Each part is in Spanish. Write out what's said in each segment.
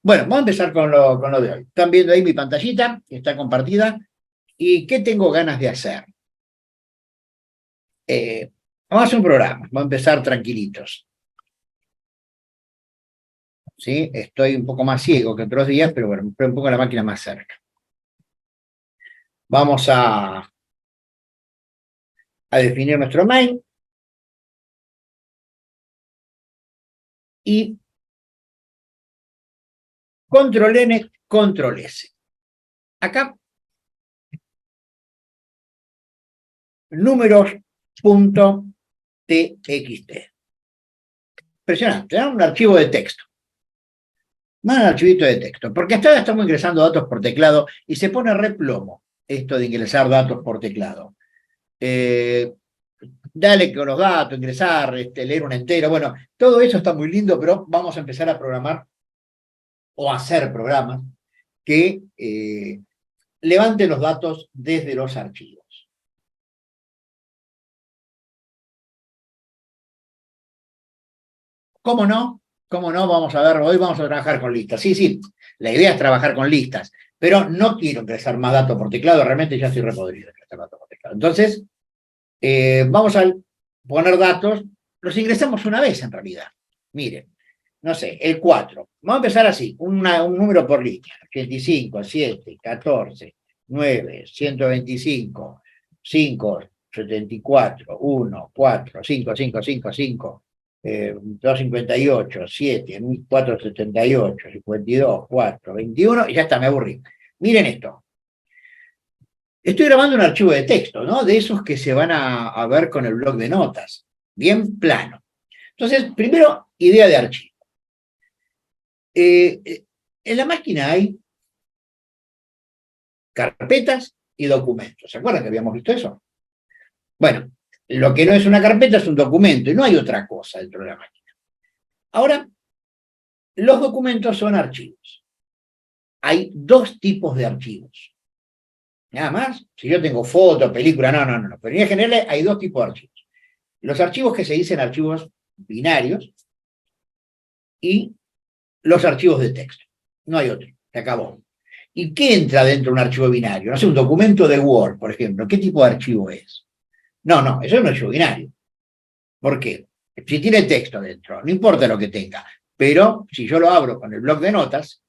Bueno, vamos a empezar con lo de hoy. Están viendo ahí mi pantallita, que está compartida. ¿Y qué tengo ganas de hacer? Vamos a hacer un programa, vamos a empezar tranquilitos. ¿Sí? Estoy un poco más ciego que otros días, pero bueno, un poco la máquina más cerca. Vamos a definir nuestro main y control N, control S. Acá, números.txt. Impresionante, ¿no? Un archivo de texto. Más un archivito de texto, porque hasta ahora estamos ingresando datos por teclado y se pone re plomo esto de ingresar datos por teclado. Dale con los datos, ingresar, leer un entero, bueno, todo eso está muy lindo, pero vamos a empezar a programar o a hacer programas que levanten los datos desde los archivos. ¿Cómo no? ¿Cómo no? Vamos a ver, hoy vamos a trabajar con listas. Sí, sí, la idea es trabajar con listas, pero no quiero ingresar más datos por teclado, realmente ya estoy repodrido de ingresar datos por teclado. Entonces, vamos a poner datos, los ingresamos una vez en realidad. Miren, no sé, el 4. Vamos a empezar así, un número por línea. 85, 7, 14, 9, 125, 5, 74, 1, 4, 5, 5, 5, 5, 258, 7, 478, 52, 4, 21, y ya está, me aburrí. Miren esto. Estoy grabando un archivo de texto, ¿no? De esos que se van a ver con el blog de notas. Bien plano. Entonces, primero, idea de archivo. En la máquina hay carpetas y documentos. ¿Se acuerdan que habíamos visto eso? Bueno, lo que no es una carpeta es un documento y no hay otra cosa dentro de la máquina. Ahora, los documentos son archivos. Hay dos tipos de archivos. Nada más. Si yo tengo foto, película, no. Pero en general hay dos tipos de archivos. Los archivos que se dicen archivos binarios y los archivos de texto. No hay otro. Se acabó. ¿Y qué entra dentro de un archivo binario? No sé, un documento de Word, por ejemplo. ¿Qué tipo de archivo es? No, eso es un archivo binario. ¿Por qué? Si tiene texto dentro, no importa lo que tenga, pero si yo lo abro con el bloc de notas,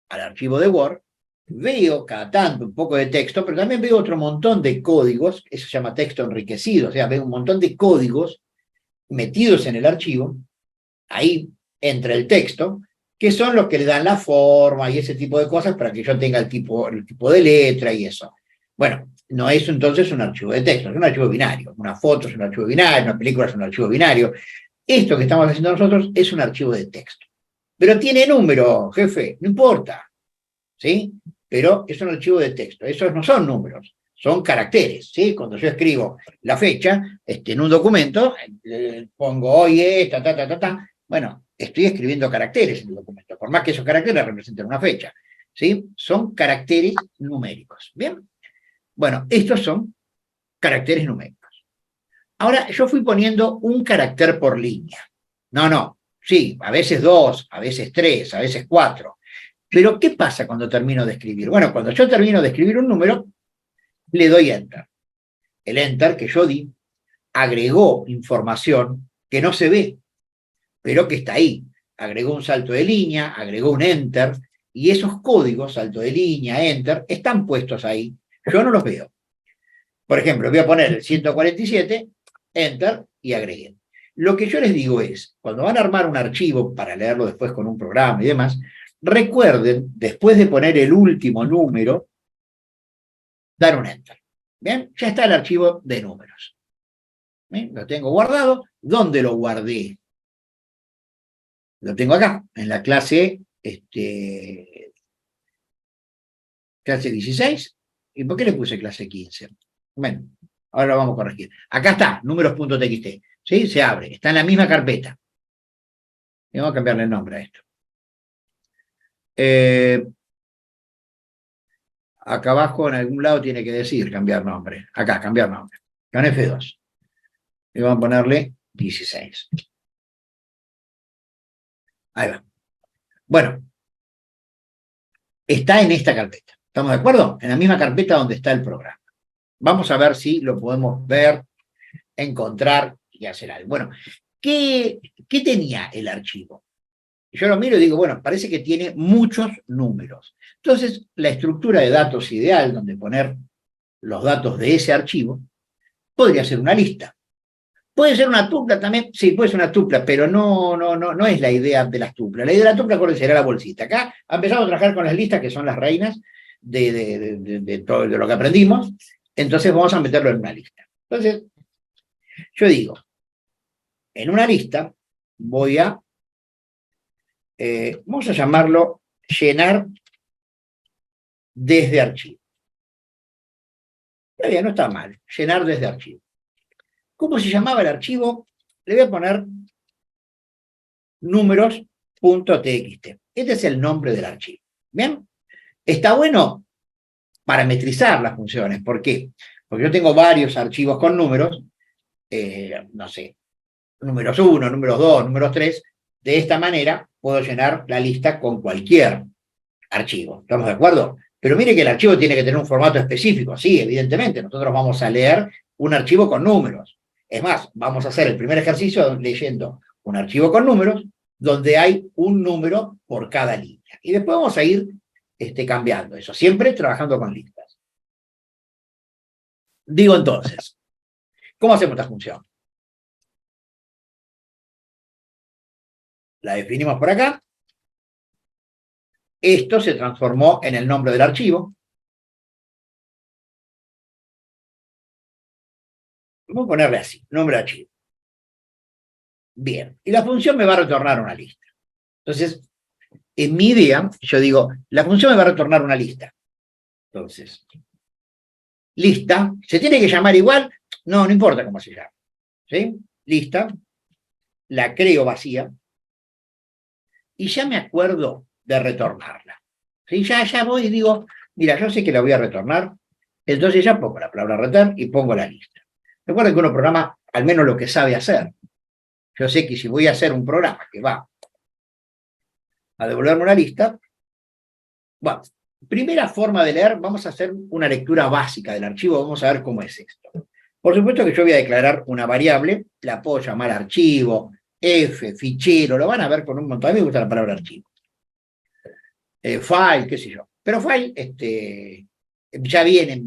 al archivo de Word, veo cada tanto un poco de texto, pero también veo otro montón de códigos, eso se llama texto enriquecido, o sea, veo un montón de códigos metidos en el archivo, ahí entra el texto, que son los que le dan la forma y ese tipo de cosas para que yo tenga el tipo de letra y eso. Bueno, no es entonces un archivo de texto, es un archivo binario. Una foto es un archivo binario, una película es un archivo binario. Esto que estamos haciendo nosotros es un archivo de texto. Pero tiene número, jefe, no importa, ¿sí? Pero es un archivo de texto. Esos no son números, son caracteres, ¿sí? Cuando yo escribo la fecha en un documento, pongo hoy, bueno, estoy escribiendo caracteres en el documento, por más que esos caracteres representen una fecha, ¿sí? Son caracteres numéricos, ¿bien? Bueno, estos son caracteres numéricos. Ahora, yo fui poniendo un carácter por línea. No, sí, a veces dos, a veces tres, a veces cuatro. Pero, ¿qué pasa cuando termino de escribir? Bueno, cuando yo termino de escribir un número, le doy Enter. El Enter que yo di agregó información que no se ve, pero que está ahí. Agregó un salto de línea, agregó un Enter, y esos códigos, salto de línea, Enter, están puestos ahí. Yo no los veo. Por ejemplo, voy a poner el 147, Enter, y agregué. Lo que yo les digo es, cuando van a armar un archivo para leerlo después con un programa y demás, recuerden, después de poner el último número, dar un Enter. ¿Bien? Ya está el archivo de números. ¿Bien? Lo tengo guardado. ¿Dónde lo guardé? Lo tengo acá, en la clase, clase 16. ¿Y por qué le puse clase 15? Bueno, ahora lo vamos a corregir. Acá está, números.txt. ¿Sí? Se abre, está en la misma carpeta. Y vamos a cambiarle el nombre a esto. Acá abajo en algún lado tiene que decir cambiar nombre. Acá, cambiar nombre. Con F2. Y vamos a ponerle 16. Ahí va. Bueno, está en esta carpeta. ¿Estamos de acuerdo? En la misma carpeta donde está el programa. Vamos a ver si lo podemos ver, encontrar y hacer algo. Bueno, ¿qué tenía el archivo? Yo lo miro y digo, bueno, parece que tiene muchos números. Entonces, la estructura de datos ideal, donde poner los datos de ese archivo, podría ser una lista. ¿Puede ser una tupla también? Sí, puede ser una tupla, pero no es la idea de las tuplas. La idea de la tupla, ¿cuál será la bolsita? Acá empezamos a trabajar con las listas, que son las reinas de todo de lo que aprendimos. Entonces vamos a meterlo en una lista. Entonces, yo digo, en una lista vamos a llamarlo llenar desde archivo. Está bien, no está mal, llenar desde archivo. ¿Cómo se llamaba el archivo? Le voy a poner números.txt. Este es el nombre del archivo. ¿Bien? Está bueno parametrizar las funciones. ¿Por qué? Porque yo tengo varios archivos con números, no sé, números 1, números 2, números 3. De esta manera puedo llenar la lista con cualquier archivo. ¿Estamos de acuerdo? Pero mire que el archivo tiene que tener un formato específico. Sí, evidentemente, nosotros vamos a leer un archivo con números. Es más, vamos a hacer el primer ejercicio leyendo un archivo con números donde hay un número por cada línea. Y después vamos a ir cambiando eso, siempre trabajando con listas. Digo entonces, ¿cómo hacemos esta función? La definimos por acá. Esto se transformó en el nombre del archivo. Vamos a ponerle así, nombre de archivo. Bien, y la función me va a retornar una lista. Entonces, en mi idea, yo digo, la función me va a retornar una lista. Entonces, lista, ¿se tiene que llamar igual? No importa cómo se llama. ¿Sí? Lista, la creo vacía, y ya me acuerdo de retornarla. ¿Sí? Ya voy y digo, mira, yo sé que la voy a retornar, entonces ya pongo la palabra return y pongo la lista. Recuerden que uno programa al menos lo que sabe hacer. Yo sé que si voy a hacer un programa que va a devolverme una lista, bueno, primera forma de leer, vamos a hacer una lectura básica del archivo, vamos a ver cómo es esto. Por supuesto que yo voy a declarar una variable, la puedo llamar archivo, F, fichero, lo van a ver con un montón. A mí me gusta la palabra archivo. File, qué sé yo. Pero file, ya viene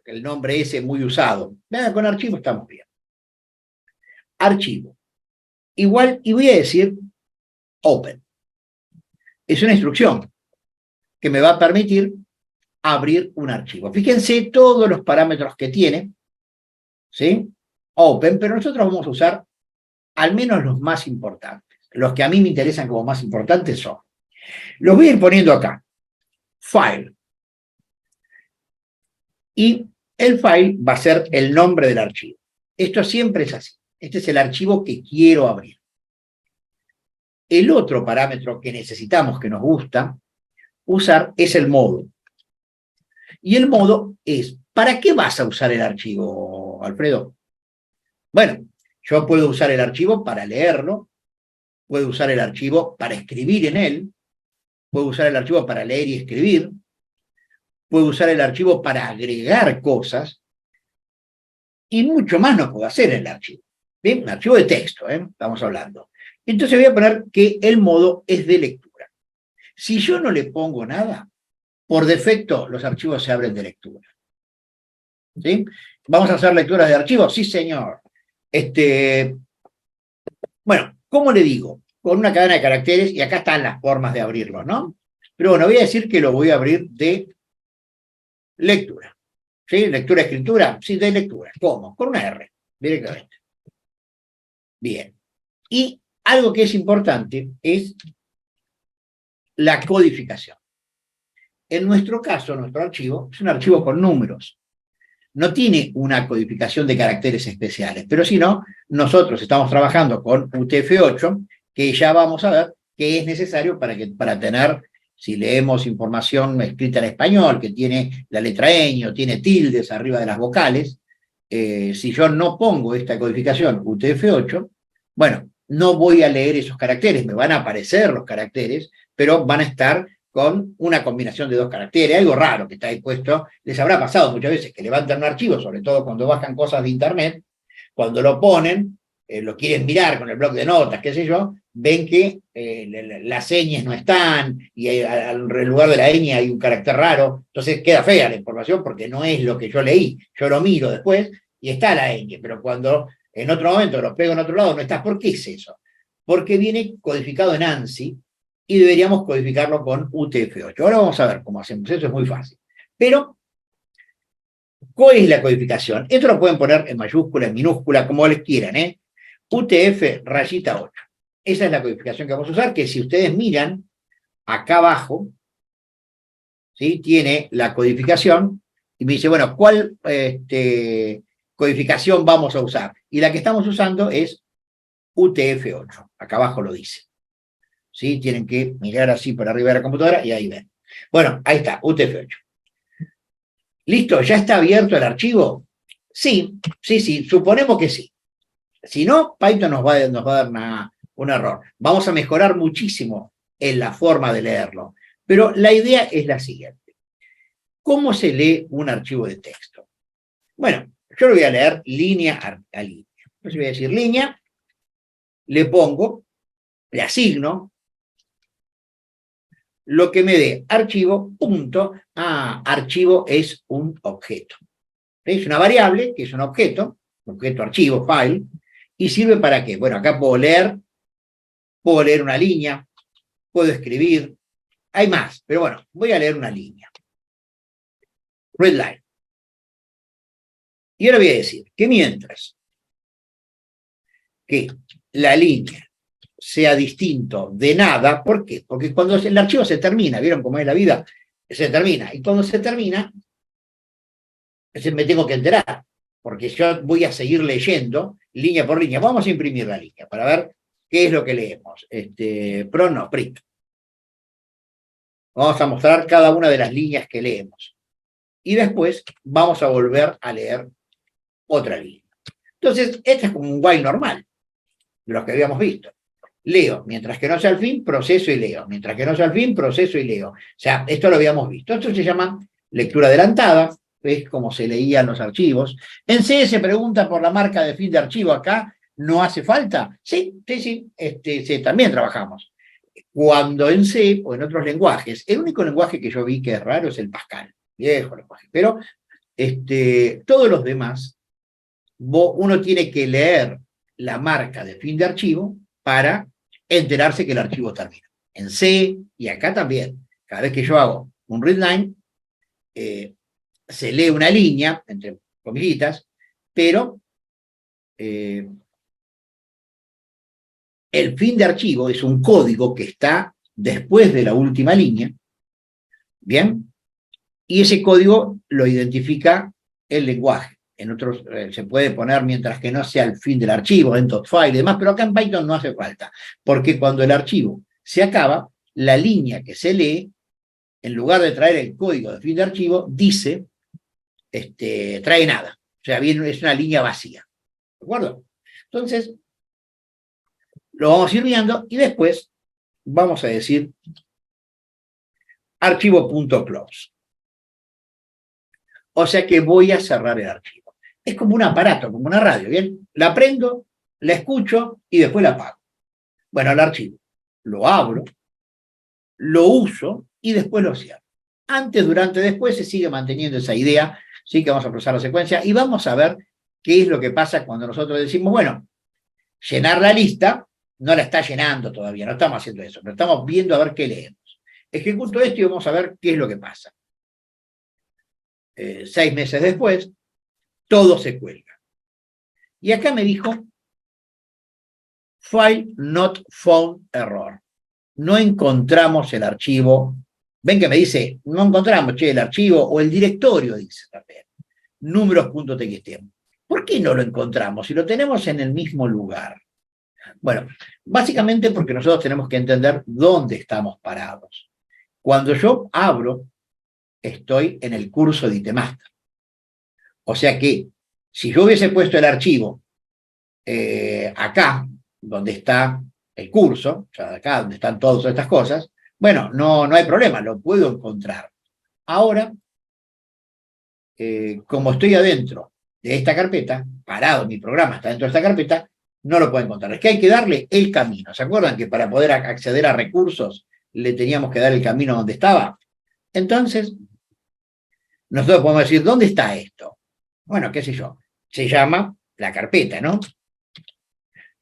el nombre ese muy usado. Con archivo estamos bien. Archivo. Igual, y voy a decir open. Es una instrucción que me va a permitir abrir un archivo. Fíjense todos los parámetros que tiene, ¿sí? Open, pero nosotros vamos a usar al menos los más importantes. Los que a mí me interesan como más importantes son. Los voy a ir poniendo acá. File. Y el file va a ser el nombre del archivo. Esto siempre es así. Este es el archivo que quiero abrir. El otro parámetro que necesitamos, que nos gusta usar, es el modo. Y el modo es, ¿para qué vas a usar el archivo, Alfredo? Bueno, yo puedo usar el archivo para leerlo, puedo usar el archivo para escribir en él, puedo usar el archivo para leer y escribir, puedo usar el archivo para agregar cosas, y mucho más no puedo hacer en el archivo. Bien, un archivo de texto, estamos hablando. Entonces voy a poner que el modo es de lectura. Si yo no le pongo nada, por defecto los archivos se abren de lectura. ¿Sí? ¿Vamos a hacer lecturas de archivos? Sí, señor. Bueno, ¿cómo le digo? Con una cadena de caracteres, y acá están las formas de abrirlo, ¿no? Pero bueno, voy a decir que lo voy a abrir de lectura. ¿Sí? ¿Lectura, escritura? Sí, de lectura. ¿Cómo? Con una R, directamente. Bien. Y algo que es importante es la codificación. En nuestro caso, nuestro archivo es un archivo con números. No tiene una codificación de caracteres especiales, pero si no, nosotros estamos trabajando con UTF-8, que ya vamos a ver que es necesario para tener, si leemos información escrita en español, que tiene la letra ñ o tiene tildes arriba de las vocales, si yo no pongo esta codificación UTF-8, bueno, no voy a leer esos caracteres, me van a aparecer los caracteres, pero van a estar con una combinación de dos caracteres, algo raro que está dispuesto. Les habrá pasado muchas veces que levantan un archivo, sobre todo cuando bajan cosas de internet, cuando lo ponen, lo quieren mirar con el bloc de notas, qué sé yo, ven que las señas no están, y en lugar de la ñ hay un carácter raro, entonces queda fea la información porque no es lo que yo leí. Yo lo miro después y está la ñ, pero cuando en otro momento lo pego en otro lado no está. ¿Por qué es eso? Porque viene codificado en ANSI, y deberíamos codificarlo con UTF-8. Ahora vamos a ver cómo hacemos, eso es muy fácil. Pero, ¿cuál es la codificación? Esto lo pueden poner en mayúscula, en minúscula, como les quieran, ¿eh? UTF-8. Esa es la codificación que vamos a usar, que si ustedes miran, acá abajo, ¿sí? Tiene la codificación, y me dice, bueno, ¿cuál codificación vamos a usar? Y la que estamos usando es UTF-8. Acá abajo lo dice. ¿Sí? Tienen que mirar así por arriba de la computadora y ahí ven. Bueno, ahí está, UTF-8. ¿Listo? ¿Ya está abierto el archivo? Sí, suponemos que sí. Si no, Python nos va a dar un error. Vamos a mejorar muchísimo en la forma de leerlo. Pero la idea es la siguiente. ¿Cómo se lee un archivo de texto? Bueno, yo lo voy a leer línea a línea. Entonces voy a decir línea, le pongo, le asigno lo que me dé archivo, punto. Archivo es un objeto. Es una variable, que es un objeto archivo, file, y sirve para qué. Bueno, acá puedo leer una línea, puedo escribir, hay más, pero bueno, voy a leer una línea. Read line. Y ahora voy a decir que mientras que la línea sea distinto de nada, ¿por qué? Porque cuando el archivo se termina, ¿vieron cómo es la vida? Se termina, y cuando se termina, me tengo que enterar, porque yo voy a seguir leyendo línea por línea. Vamos a imprimir la línea para ver qué es lo que leemos. Print. Vamos a mostrar cada una de las líneas que leemos. Y después vamos a volver a leer otra línea. Entonces, este es como un while normal, de los que habíamos visto. Leo, mientras que no sea el fin, proceso y leo. Mientras que no sea el fin, proceso y leo. O sea, esto lo habíamos visto. Esto se llama lectura adelantada, es como se leían los archivos. En C se pregunta por la marca de fin de archivo. Acá no hace falta. Sí, también trabajamos. Cuando en C o en otros lenguajes, el único lenguaje que yo vi que es raro es el Pascal, viejo lenguaje, pero todos los demás, uno tiene que leer la marca de fin de archivo para enterarse que el archivo termina. En C y acá también. Cada vez que yo hago un readline, se lee una línea, entre comillitas, pero el fin de archivo es un código que está después de la última línea, ¿bien? Y ese código lo identifica el lenguaje. En otros se puede poner mientras que no sea el fin del archivo, en .file y demás, pero acá en Python no hace falta, porque cuando el archivo se acaba, la línea que se lee, en lugar de traer el código de fin de archivo, dice, trae nada. O sea, es una línea vacía. ¿De acuerdo? Entonces, lo vamos a ir viendo y después vamos a decir archivo.close. O sea que voy a cerrar el archivo. Es como un aparato, como una radio, ¿bien? La prendo, la escucho y después la apago. Bueno, el archivo lo abro, lo uso y después lo cierro. Antes, durante, después se sigue manteniendo esa idea, sí que vamos a procesar la secuencia y vamos a ver qué es lo que pasa cuando nosotros decimos, bueno, llenar la lista, no la está llenando todavía, no estamos haciendo eso, pero estamos viendo a ver qué leemos. Ejecuto esto y vamos a ver qué es lo que pasa. 6 meses después, todo se cuelga. Y acá me dijo, file not found error. No encontramos el archivo. Ven que me dice, no encontramos, el archivo o el directorio, dice también. Números.txt. ¿Por qué no lo encontramos si lo tenemos en el mismo lugar? Bueno, básicamente porque nosotros tenemos que entender dónde estamos parados. Cuando yo abro, estoy en el curso de ITmaster. O sea que, si yo hubiese puesto el archivo acá, donde está el curso, o sea, acá donde están todas estas cosas, Bueno, no hay problema, lo puedo encontrar. Ahora, como estoy adentro de esta carpeta, parado, mi programa está dentro de esta carpeta, no lo puedo encontrar. Es que hay que darle el camino. ¿Se acuerdan que para poder acceder a recursos le teníamos que dar el camino donde estaba? Entonces, nosotros podemos decir, ¿dónde está esto? Bueno, qué sé yo, se llama la carpeta, ¿no?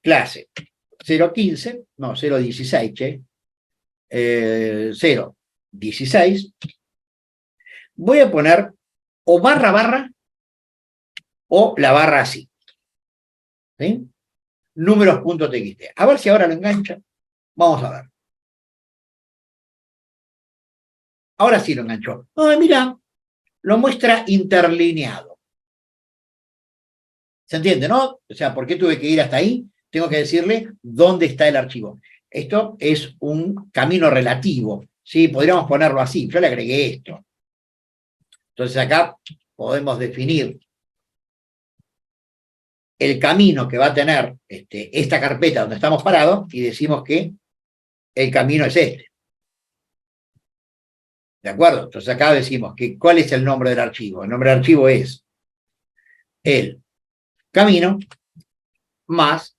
Clase 015, no, 016, 016. Voy a poner o barra barra o la barra así. ¿Sí? Números.txt. A ver si ahora lo engancha. Vamos a ver. Ahora sí lo enganchó. Ah, mira, lo muestra interlineado. ¿Se entiende, no? O sea, ¿por qué tuve que ir hasta ahí? Tengo que decirle dónde está el archivo. Esto es un camino relativo, ¿sí? Podríamos ponerlo así. Yo le agregué esto. Entonces acá podemos definir el camino que va a tener esta carpeta donde estamos parados y decimos que el camino es este. ¿De acuerdo? Entonces acá decimos que ¿cuál es el nombre del archivo? El nombre del archivo es el camino más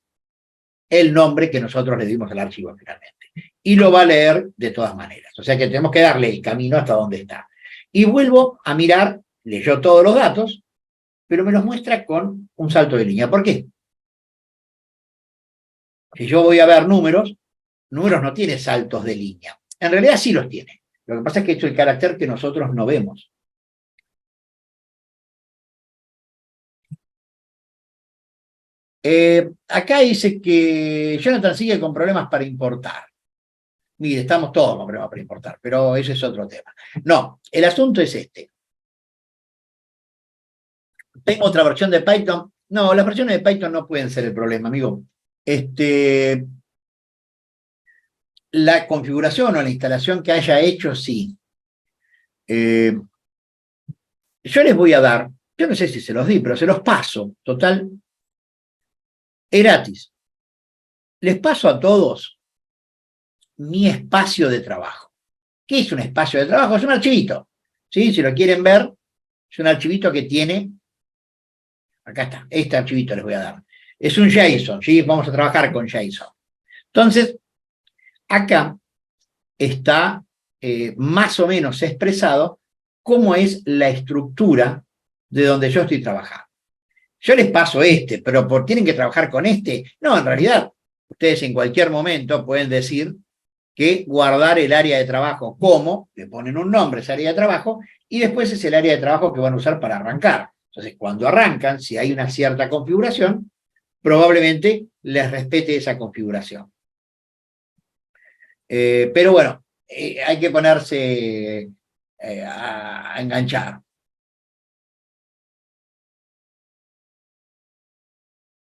el nombre que nosotros le dimos al archivo finalmente. Y lo va a leer de todas maneras. O sea que tenemos que darle el camino hasta donde está. Y vuelvo a mirar, leyó todos los datos, pero me los muestra con un salto de línea. ¿Por qué? Si yo voy a ver números no tiene saltos de línea. En realidad sí los tiene. Lo que pasa es que esto es el carácter que nosotros no vemos. Acá dice que Jonathan sigue con problemas para importar. Mire, estamos todos con problemas para importar, pero ese es otro tema. No, el asunto es este. ¿Tengo otra versión de Python? No, las versiones de Python no pueden ser el problema, amigo. La configuración o la instalación que haya hecho, sí. Yo les voy a dar, yo no sé si se los di, pero se los paso. Total, es gratis. Les paso a todos mi espacio de trabajo. ¿Qué es un espacio de trabajo? Es un archivito. ¿Sí? Si lo quieren ver, es un archivito que tiene, acá está, este archivito les voy a dar. Es un JSON, ¿sí? Vamos a trabajar con JSON. Entonces, acá está más o menos expresado cómo es la estructura de donde yo estoy trabajando. Yo les paso pero tienen que trabajar con este. No, en realidad, ustedes en cualquier momento pueden decir que guardar el área de trabajo como, le ponen un nombre a esa área de trabajo, y después es el área de trabajo que van a usar para arrancar. Entonces, cuando arrancan, si hay una cierta configuración, probablemente les respete esa configuración. Pero bueno, hay que ponerse a enganchar.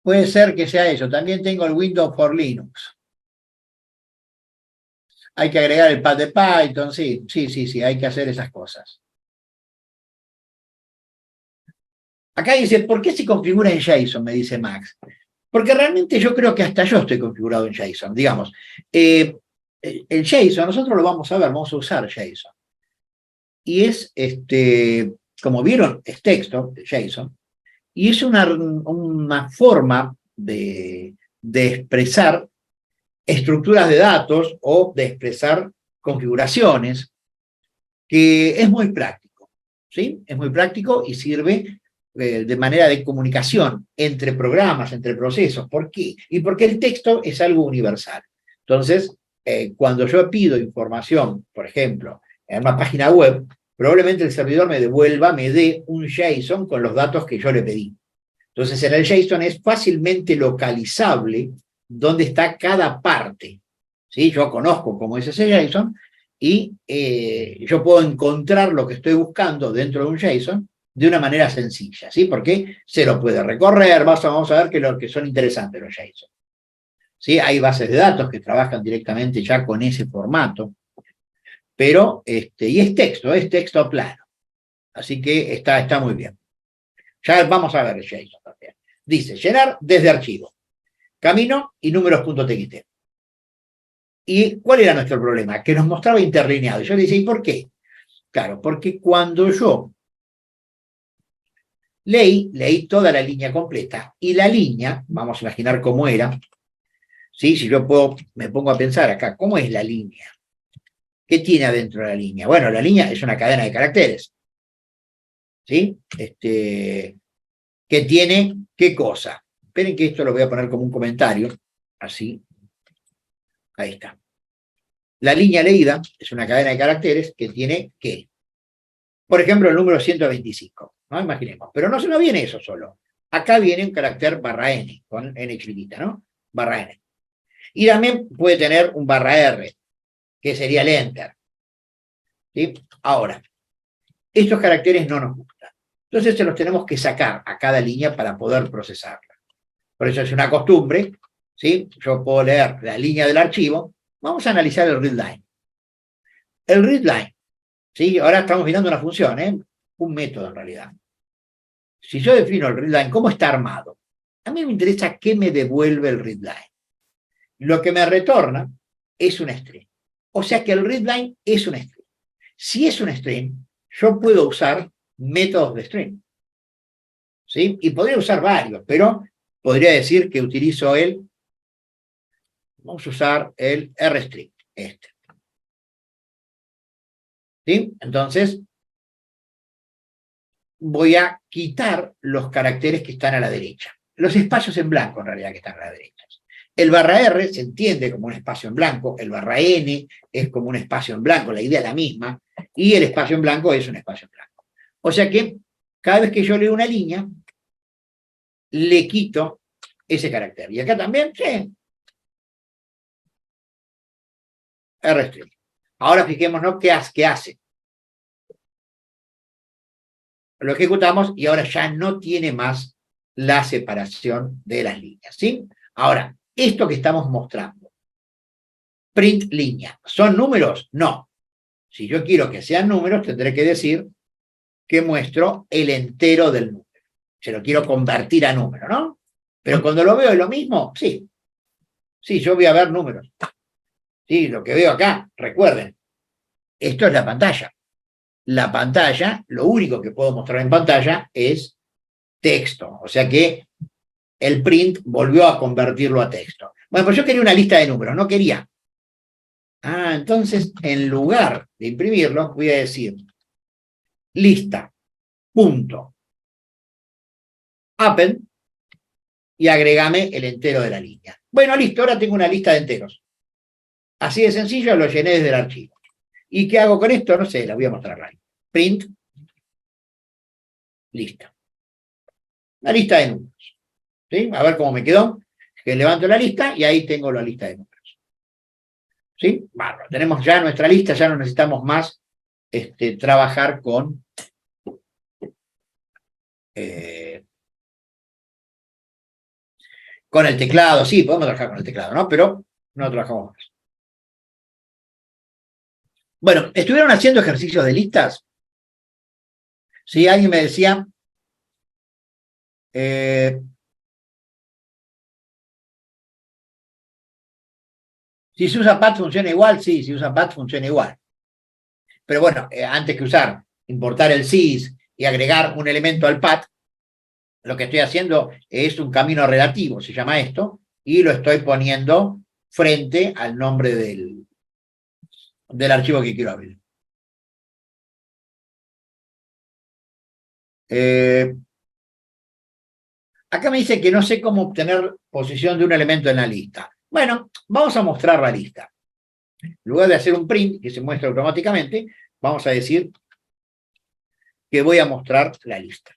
Puede ser que sea eso. También tengo el Windows for Linux. Hay que agregar el pad de Python, sí, hay que hacer esas cosas. Acá dice, ¿por qué se configura en JSON? Me dice Max. Porque realmente yo creo que hasta yo estoy configurado en JSON. Digamos, el JSON, nosotros lo vamos a ver, vamos a usar JSON. Y es, como vieron, es texto, JSON, y es una forma de expresar estructuras de datos o de expresar configuraciones, que es muy práctico, ¿sí? Es muy práctico y sirve de manera de comunicación entre programas, entre procesos. ¿Por qué? Y porque el texto es algo universal. Entonces, cuando yo pido información, por ejemplo, en una página web, probablemente el servidor me devuelva, me dé un JSON con los datos que yo le pedí. Entonces, en el JSON es fácilmente localizable dónde está cada parte. ¿Sí? Yo conozco cómo es ese JSON y yo puedo encontrar lo que estoy buscando dentro de un JSON de una manera sencilla, ¿sí? Porque se lo puede recorrer, vamos a ver que son interesantes los JSON. ¿Sí? Hay bases de datos que trabajan directamente ya con ese formato, pero, y es texto plano. Así que está muy bien. Ya vamos a ver el JSON también. Dice, llenar desde archivo, camino y números.txt. ¿Y cuál era nuestro problema? Que nos mostraba interlineado. Y yo le decía, ¿y por qué? Claro, porque cuando yo leí toda la línea completa, y la línea, vamos a imaginar cómo era, ¿sí? Si yo me pongo a pensar acá, ¿cómo es la línea? ¿Qué tiene adentro de la línea? Bueno, la línea es una cadena de caracteres, ¿sí? ¿Qué tiene qué cosa? Esperen que esto lo voy a poner como un comentario, así, ahí está. La línea leída es una cadena de caracteres que tiene qué. Por ejemplo, el número 125, ¿no? Imaginemos. Pero no se nos viene eso solo. Acá viene un carácter barra n, con n chiquitita, ¿no? Barra n. Y también puede tener un barra r, que sería el enter. ¿Sí? Ahora, estos caracteres no nos gustan. Entonces se los tenemos que sacar a cada línea para poder procesarla. Por eso es una costumbre, ¿sí? Yo puedo leer la línea del archivo. Vamos a analizar el readline. El readline, ¿sí? Ahora estamos mirando una función, un método en realidad. Si yo defino el readline, ¿cómo está armado? A mí me interesa qué me devuelve el readline. Lo que me retorna es un string. O sea que el readline es un string. Si es un string, yo puedo usar métodos de string. ¿Sí? Y podría usar varios, pero podría decir que utilizo vamos a usar el rstring, este. ¿Sí? Entonces, voy a quitar los caracteres que están a la derecha. Los espacios en blanco, en realidad, que están a la derecha. El barra R se entiende como un espacio en blanco, el barra N es como un espacio en blanco, la idea es la misma, y el espacio en blanco es un espacio en blanco. O sea que cada vez que yo leo una línea, le quito ese carácter. Y acá también, sí, rstring. Ahora fijémonos qué hace. Lo ejecutamos y ahora ya no tiene más la separación de las líneas, ¿sí? Ahora, esto que estamos mostrando, print línea, ¿son números? No. Si yo quiero que sean números, tendré que decir que muestro el entero del número. Se lo quiero convertir a número, ¿no? Pero cuando lo veo es lo mismo, sí. Sí, yo voy a ver números. Sí, lo que veo acá, recuerden, esto es la pantalla. La pantalla, lo único que puedo mostrar en pantalla es texto. O sea que el print volvió a convertirlo a texto. Bueno, pues yo quería una lista de números, no quería. Ah, entonces, en lugar de imprimirlo, voy a decir lista, punto, append, y agregame el entero de la línea. Bueno, listo, ahora tengo una lista de enteros. Así de sencillo, lo llené desde el archivo. ¿Y qué hago con esto? No sé, la voy a mostrar ahí. Print, lista. La lista de números. ¿Sí? A ver cómo me quedó. Que levanto la lista y ahí tengo la lista de números. ¿Sí? Bárbaro. Tenemos ya nuestra lista, ya no necesitamos más trabajar con el teclado. Sí, podemos trabajar con el teclado, ¿no? Pero no trabajamos más. Bueno, ¿estuvieron haciendo ejercicios de listas? Sí, alguien me decía, si se usa pat funciona igual, sí, si usa pat funciona igual. Pero bueno, antes que importar el sys y agregar un elemento al pat, lo que estoy haciendo es un camino relativo, se llama esto, y lo estoy poniendo frente al nombre del archivo que quiero abrir. Acá me dice que no sé cómo obtener posición de un elemento en la lista. Bueno, vamos a mostrar la lista. En lugar de hacer un print que se muestra automáticamente, vamos a decir que voy a mostrar la lista.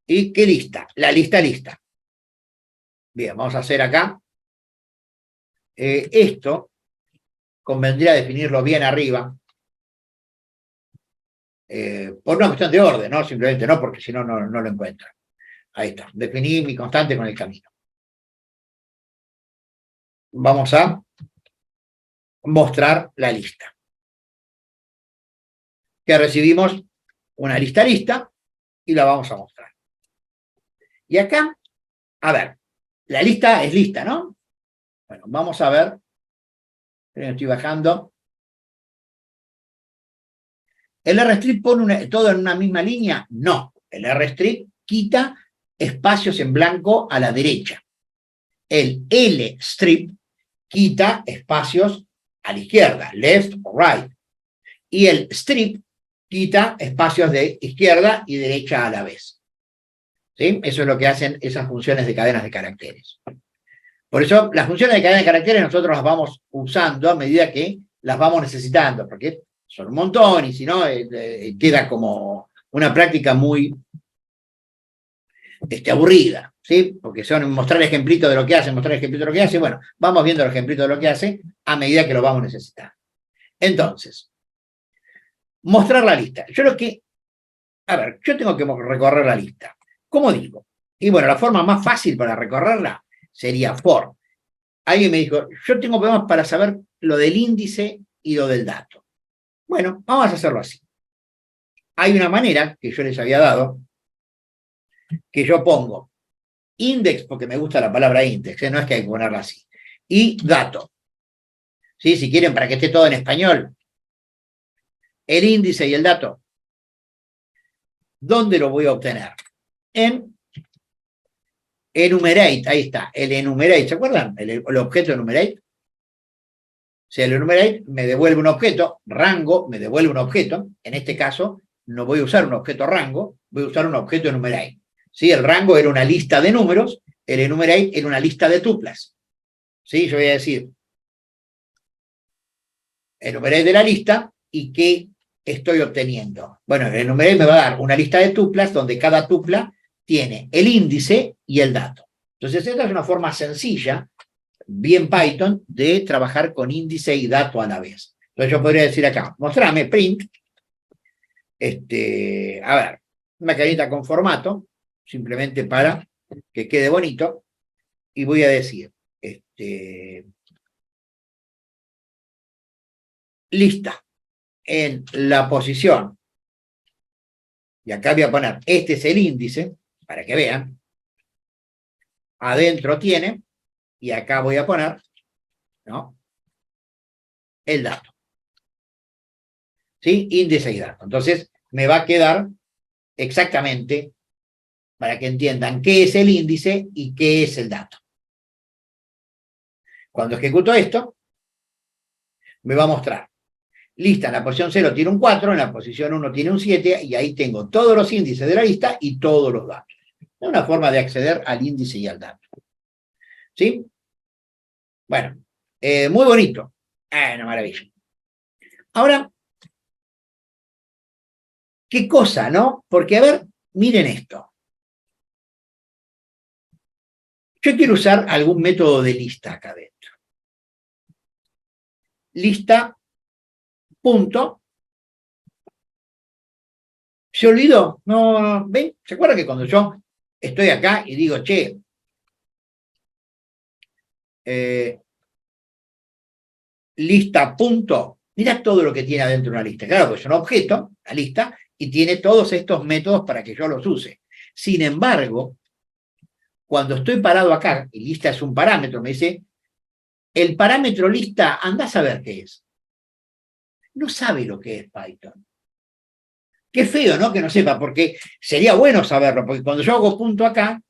¿Y qué lista? La lista. Bien, vamos a hacer acá. Esto convendría definirlo bien arriba. Por una cuestión de orden, ¿no? Simplemente no, porque si no, no lo encuentro. Ahí está. Definí mi constante con el camino. Vamos a mostrar la lista. Que recibimos una lista y la vamos a mostrar. Y acá, a ver, la lista es lista, ¿no? Bueno, vamos a ver. Estoy bajando. ¿El rstrip pone todo en una misma línea? No. El rstrip quita espacios en blanco a la derecha. El lstrip quita espacios a la izquierda, left o right. Y el strip quita espacios de izquierda y derecha a la vez. ¿Sí? Eso es lo que hacen esas funciones de cadenas de caracteres. Por eso las funciones de cadena de caracteres nosotros las vamos usando a medida que las vamos necesitando, porque son un montón y si no queda como una práctica muy aburrida, ¿sí? Porque son mostrar ejemplitos de lo que hace, mostrar ejemplitos de lo que hace. Bueno, vamos viendo el ejemplito de lo que hace a medida que lo vamos necesitando. Entonces, mostrar la lista. Yo tengo que recorrer la lista. ¿Cómo digo? Y bueno, la forma más fácil para recorrerla sería for. Alguien me dijo, yo tengo problemas para saber lo del índice y lo del dato. Bueno, vamos a hacerlo así. Hay una manera que yo les había dado, que yo pongo index, porque me gusta la palabra index, no es que hay que ponerla así, y dato. ¿Sí? Si quieren, para que esté todo en español, el índice y el dato. ¿Dónde lo voy a obtener? En enumerate, ahí está, el enumerate, ¿se acuerdan? El objeto enumerate. O sea, el enumerate me devuelve un objeto, rango me devuelve un objeto, en este caso no voy a usar un objeto rango, voy a usar un objeto enumerate. ¿Sí? El rango era una lista de números, el enumerate era una lista de tuplas. ¿Sí? Yo voy a decir enumerate de la lista y qué estoy obteniendo. Bueno, el enumerate me va a dar una lista de tuplas donde cada tupla tiene el índice y el dato. Entonces, esta es una forma sencilla, bien Python, de trabajar con índice y dato a la vez. Entonces yo podría decir acá, mostrame print, a ver, una carita con formato, simplemente para que quede bonito, y voy a decir, lista en la posición, y acá voy a poner, este es el índice, para que vean, adentro tiene, y acá voy a poner, ¿no? El dato. ¿Sí? Índice y dato. Entonces, me va a quedar exactamente para que entiendan qué es el índice y qué es el dato. Cuando ejecuto esto, me va a mostrar. Lista, en la posición 0 tiene un 4, en la posición 1 tiene un 7, y ahí tengo todos los índices de la lista y todos los datos. Es una forma de acceder al índice y al dato. ¿Sí? Bueno, muy bonito. Una maravilla. Ahora, ¿qué cosa, no? Porque, a ver, miren esto. Yo quiero usar algún método de lista acá adentro. Lista, punto. ¿Se olvidó? No, ¿ven? ¿Se acuerdan que cuando yo estoy acá y digo, che, lista, punto, mira todo lo que tiene adentro una lista. Claro, pues es un objeto, la lista, y tiene todos estos métodos para que yo los use. Sin embargo, cuando estoy parado acá, y lista es un parámetro, me dice, el parámetro lista, anda a saber qué es. No sabe lo que es Python. Qué feo, ¿no? Que no sepa, porque sería bueno saberlo, porque cuando yo hago punto acá,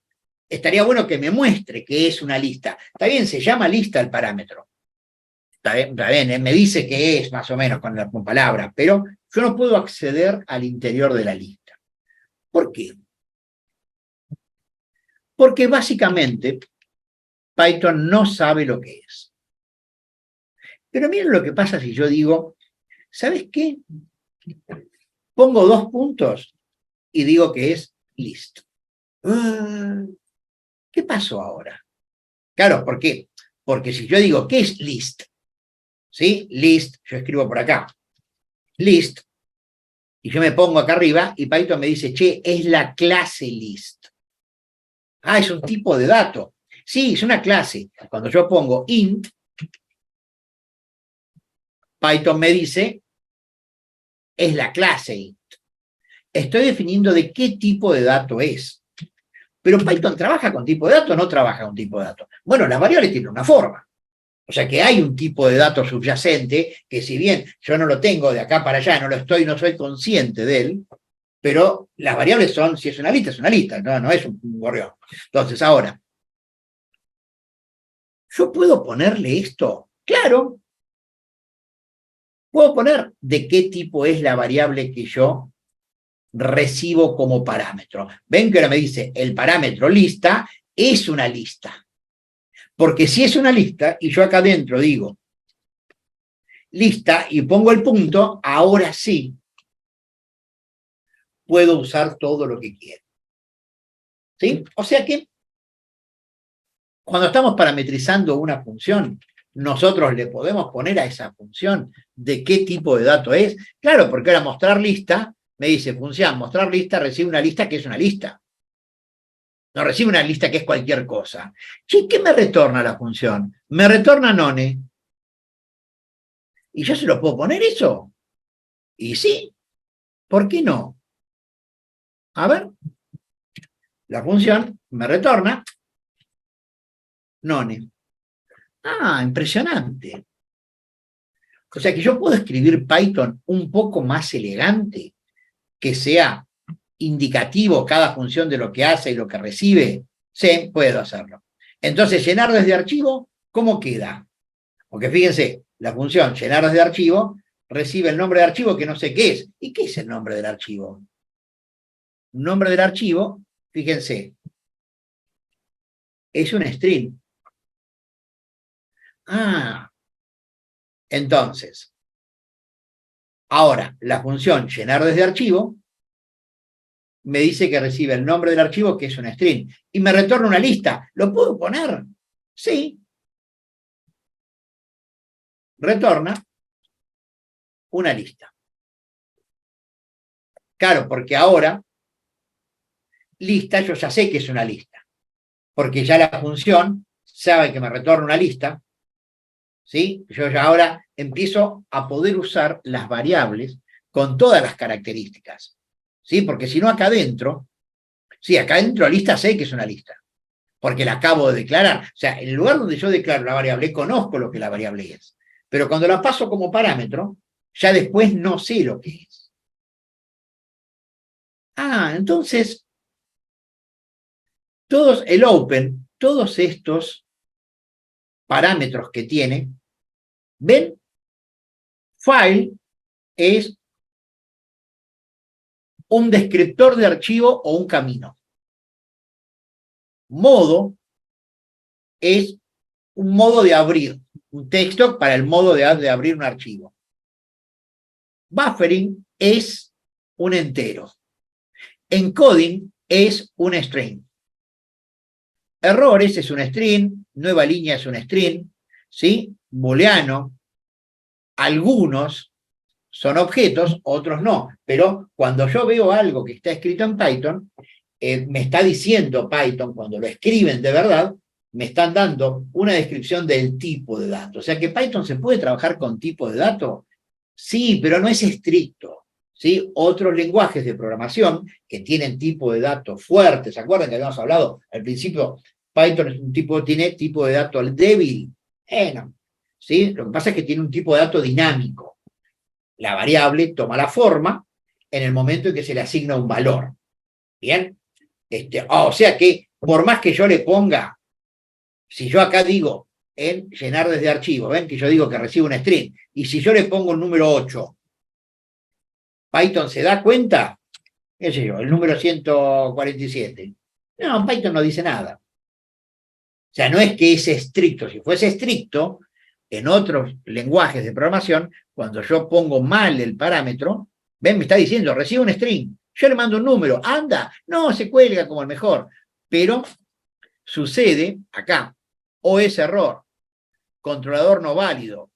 estaría bueno que me muestre qué es una lista. Está bien, se llama lista el parámetro. Está bien, me dice qué es más o menos con palabras, pero yo no puedo acceder al interior de la lista. ¿Por qué? Porque básicamente Python no sabe lo que es. Pero miren lo que pasa si yo digo, ¿sabes qué? Pongo 2 puntos y digo que es list. ¿Qué pasó ahora? Claro, ¿por qué? Porque si yo digo, ¿qué es list? ¿Sí? List, yo escribo por acá, list, y yo me pongo acá arriba y Python me dice, che, es la clase list. Ah, es un tipo de dato. Sí, es una clase. Cuando yo pongo int, Python me dice, es la clase int. Estoy definiendo de qué tipo de dato es. Pero Python trabaja con tipo de dato o no trabaja con tipo de dato. Bueno, las variables tienen una forma. O sea que hay un tipo de dato subyacente que si bien yo no lo tengo de acá para allá, no soy consciente de él, pero las variables son, si es una lista, no es un gorrión. Entonces, ahora, ¿yo puedo ponerle esto? Claro, puedo poner de qué tipo es la variable que yo recibo como parámetro. Ven que ahora me dice, el parámetro lista es una lista. Porque si es una lista, y yo acá adentro digo lista y pongo el punto, ahora sí puedo usar todo lo que quiero. ¿Sí? O sea que cuando estamos parametrizando una función, nosotros le podemos poner a esa función de qué tipo de dato es. Claro, porque ahora mostrar lista, me dice función mostrar lista, recibe una lista que es una lista. No recibe una lista que es cualquier cosa. Che, ¿qué me retorna la función? Me retorna none. ¿Y yo se lo puedo poner eso? Y sí, ¿por qué no? A ver, la función me retorna none. Ah, impresionante. O sea que yo puedo escribir Python un poco más elegante, que sea indicativo cada función de lo que hace y lo que recibe. Sí, puedo hacerlo. Entonces, llenar desde archivo, ¿cómo queda? Porque fíjense, la función llenar desde archivo recibe el nombre de archivo que no sé qué es. ¿Y qué es el nombre del archivo? Nombre del archivo, fíjense, es un string. Ah, entonces, ahora la función llenar desde archivo me dice que recibe el nombre del archivo, que es un string, y me retorna una lista. ¿Lo puedo poner? Sí. Retorna una lista. Claro, porque ahora lista yo ya sé que es una lista, porque ya la función sabe que me retorna una lista, ¿sí? Yo ya ahora empiezo a poder usar las variables con todas las características, ¿sí? Porque si no acá adentro, sí, acá adentro lista sé que es una lista, porque la acabo de declarar. O sea, en el lugar donde yo declaro la variable, conozco lo que la variable es. Pero cuando la paso como parámetro, ya después no sé lo que es. Ah, entonces, el open, todos estos parámetros que tiene, ¿ven? File es un descriptor de archivo o un camino. Modo es un modo de abrir, un texto para el modo de abrir un archivo. Buffering es un entero. Encoding es un string. Errores es un string, nueva línea es un string, ¿sí? Booleano, algunos son objetos, otros no. Pero cuando yo veo algo que está escrito en Python, me está diciendo Python, cuando lo escriben de verdad, me están dando una descripción del tipo de dato. O sea que Python se puede trabajar con tipo de dato, sí, pero no es estricto. ¿Sí? Otros lenguajes de programación que tienen tipo de dato fuerte, ¿se acuerdan que habíamos hablado al principio? Python es tiene tipo de dato débil. No. ¿Sí? Lo que pasa es que tiene un tipo de dato dinámico. La variable toma la forma en el momento en que se le asigna un valor. ¿Bien? O sea que, por más que yo le ponga, si yo acá digo en llenar desde archivo, ven que yo digo que recibo un string, y si yo le pongo el número 8, Python se da cuenta, qué sé yo, el número 147. No, Python no dice nada. O sea, no es que es estricto. Si fuese estricto, en otros lenguajes de programación, cuando yo pongo mal el parámetro, ven, me está diciendo, recibe un string. Yo le mando un número, anda, no, se cuelga como el mejor. Pero sucede acá, o es error, controlador no válido,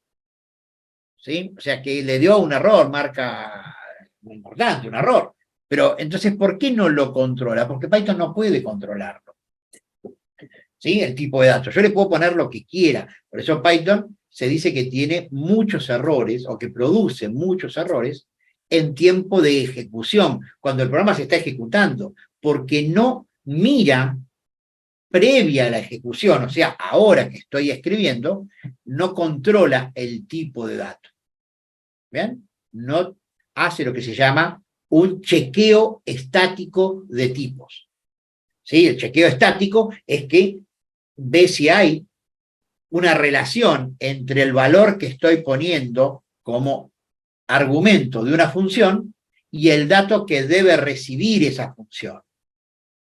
¿sí? O sea que le dio un error, marca muy importante, un error. Pero entonces, ¿por qué no lo controla? Porque Python no puede controlarlo, ¿sí? El tipo de datos. Yo le puedo poner lo que quiera. Por eso Python se dice que tiene muchos errores o que produce muchos errores en tiempo de ejecución, cuando el programa se está ejecutando, porque no mira previa a la ejecución, o sea, ahora que estoy escribiendo, no controla el tipo de dato. ¿Bien? No hace lo que se llama un chequeo estático de tipos. ¿Sí? El chequeo estático es que ve si hay una relación entre el valor que estoy poniendo como argumento de una función y el dato que debe recibir esa función.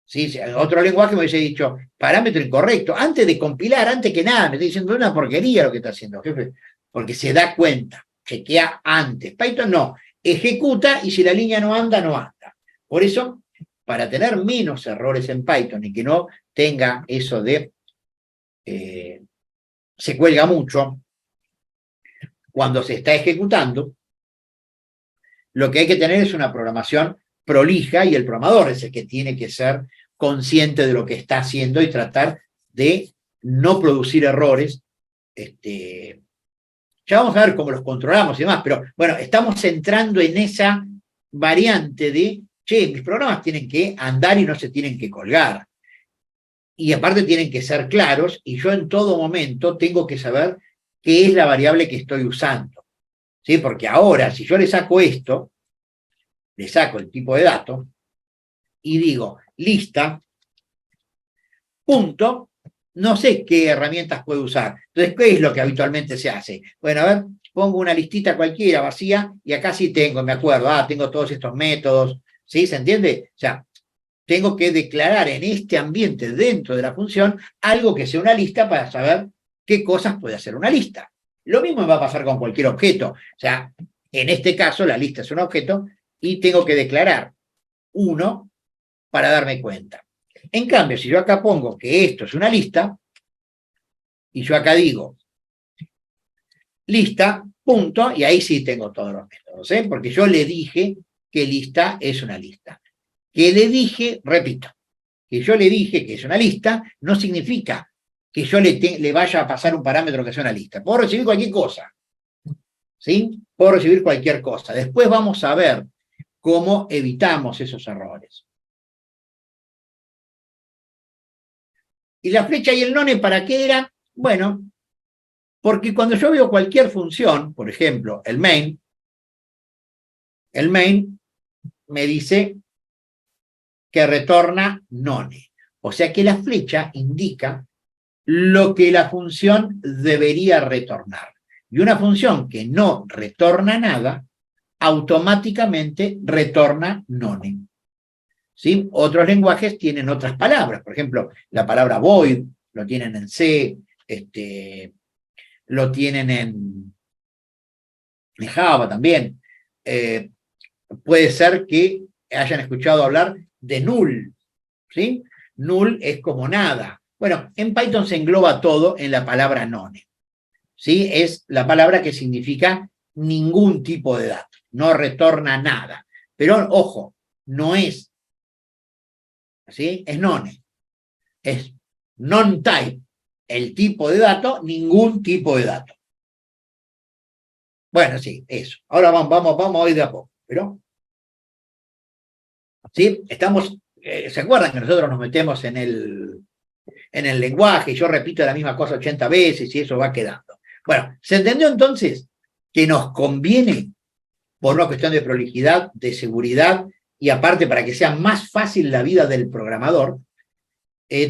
¿Sí? Otro lenguaje me hubiese dicho, parámetro incorrecto, antes de compilar, antes que nada, me está diciendo una porquería lo que está haciendo, jefe, porque se da cuenta, chequea antes. Python no, ejecuta y si la línea no anda, no anda. Por eso, para tener menos errores en Python y que no tenga eso de se cuelga mucho, cuando se está ejecutando, lo que hay que tener es una programación prolija y el programador es el que tiene que ser consciente de lo que está haciendo y tratar de no producir errores. Ya vamos a ver cómo los controlamos y demás, pero bueno, estamos entrando en esa variante de, che, mis programas tienen que andar y no se tienen que colgar. Y aparte tienen que ser claros y yo en todo momento tengo que saber qué es la variable que estoy usando. ¿Sí? Porque ahora, si yo le saco esto, le saco el tipo de dato y digo lista, punto, no sé qué herramientas puedo usar. Entonces, ¿qué es lo que habitualmente se hace? Bueno, a ver, pongo una listita cualquiera vacía y acá sí tengo, me acuerdo, tengo todos estos métodos, ¿sí? ¿Se entiende? O sea, tengo que declarar en este ambiente dentro de la función algo que sea una lista para saber qué cosas puede hacer una lista. Lo mismo me va a pasar con cualquier objeto. O sea, en este caso la lista es un objeto y tengo que declarar uno para darme cuenta. En cambio, si yo acá pongo que esto es una lista y yo acá digo lista, punto, y ahí sí tengo todos los métodos, ¿eh? Porque yo le dije que lista es una lista. Que le dije, repito, que yo le dije que es una lista, no significa que yo le vaya a pasar un parámetro que sea una lista. Puedo recibir cualquier cosa, ¿sí? Puedo recibir cualquier cosa. Después vamos a ver cómo evitamos esos errores. ¿Y la flecha y el none para qué era? Bueno, porque cuando yo veo cualquier función, por ejemplo, el main me dice que retorna none. O sea que la flecha indica lo que la función debería retornar. Y una función que no retorna nada, automáticamente retorna none. ¿Sí? Otros lenguajes tienen otras palabras. Por ejemplo, la palabra void lo tienen en C, lo tienen en Java también. Puede ser que hayan escuchado hablar de null. ¿Sí? Null es como nada. Bueno, en Python se engloba todo en la palabra none. ¿Sí? Es la palabra que significa ningún tipo de dato, no retorna nada. Pero, ojo, no es, ¿sí? Es none. Es non-type, el tipo de dato, ningún tipo de dato. Bueno, sí, eso. Ahora vamos a ir de a poco, pero ¿sí? Estamos, ¿se acuerdan que nosotros nos metemos en el lenguaje y yo repito la misma cosa 80 veces y eso va quedando? Bueno, ¿se entendió entonces que nos conviene, por una cuestión de prolijidad, de seguridad y aparte para que sea más fácil la vida del programador,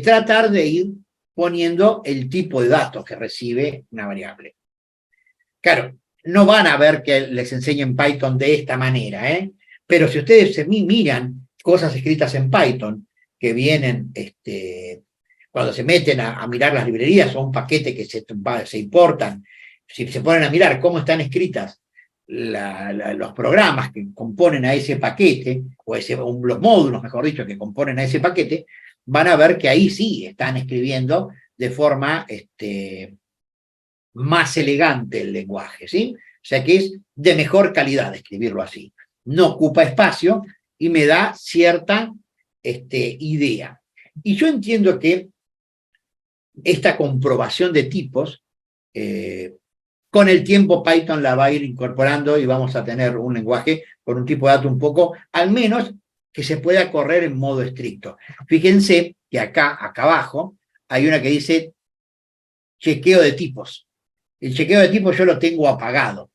tratar de ir poniendo el tipo de datos que recibe una variable? Claro, no van a ver que les enseñen Python de esta manera, ¿eh? Pero si ustedes se miran cosas escritas en Python que vienen, cuando se meten a mirar las librerías o un paquete que se importan, si se ponen a mirar cómo están escritas los programas que componen a ese paquete, o los módulos, mejor dicho, que componen a ese paquete, van a ver que ahí sí están escribiendo de forma más elegante el lenguaje, ¿sí? O sea que es de mejor calidad escribirlo así. No ocupa espacio y me da cierta idea. Y yo entiendo que esta comprobación de tipos, con el tiempo Python la va a ir incorporando y vamos a tener un lenguaje con un tipo de dato un poco, al menos, que se pueda correr en modo estricto. Fíjense que acá abajo, hay una que dice chequeo de tipos. El chequeo de tipos yo lo tengo apagado.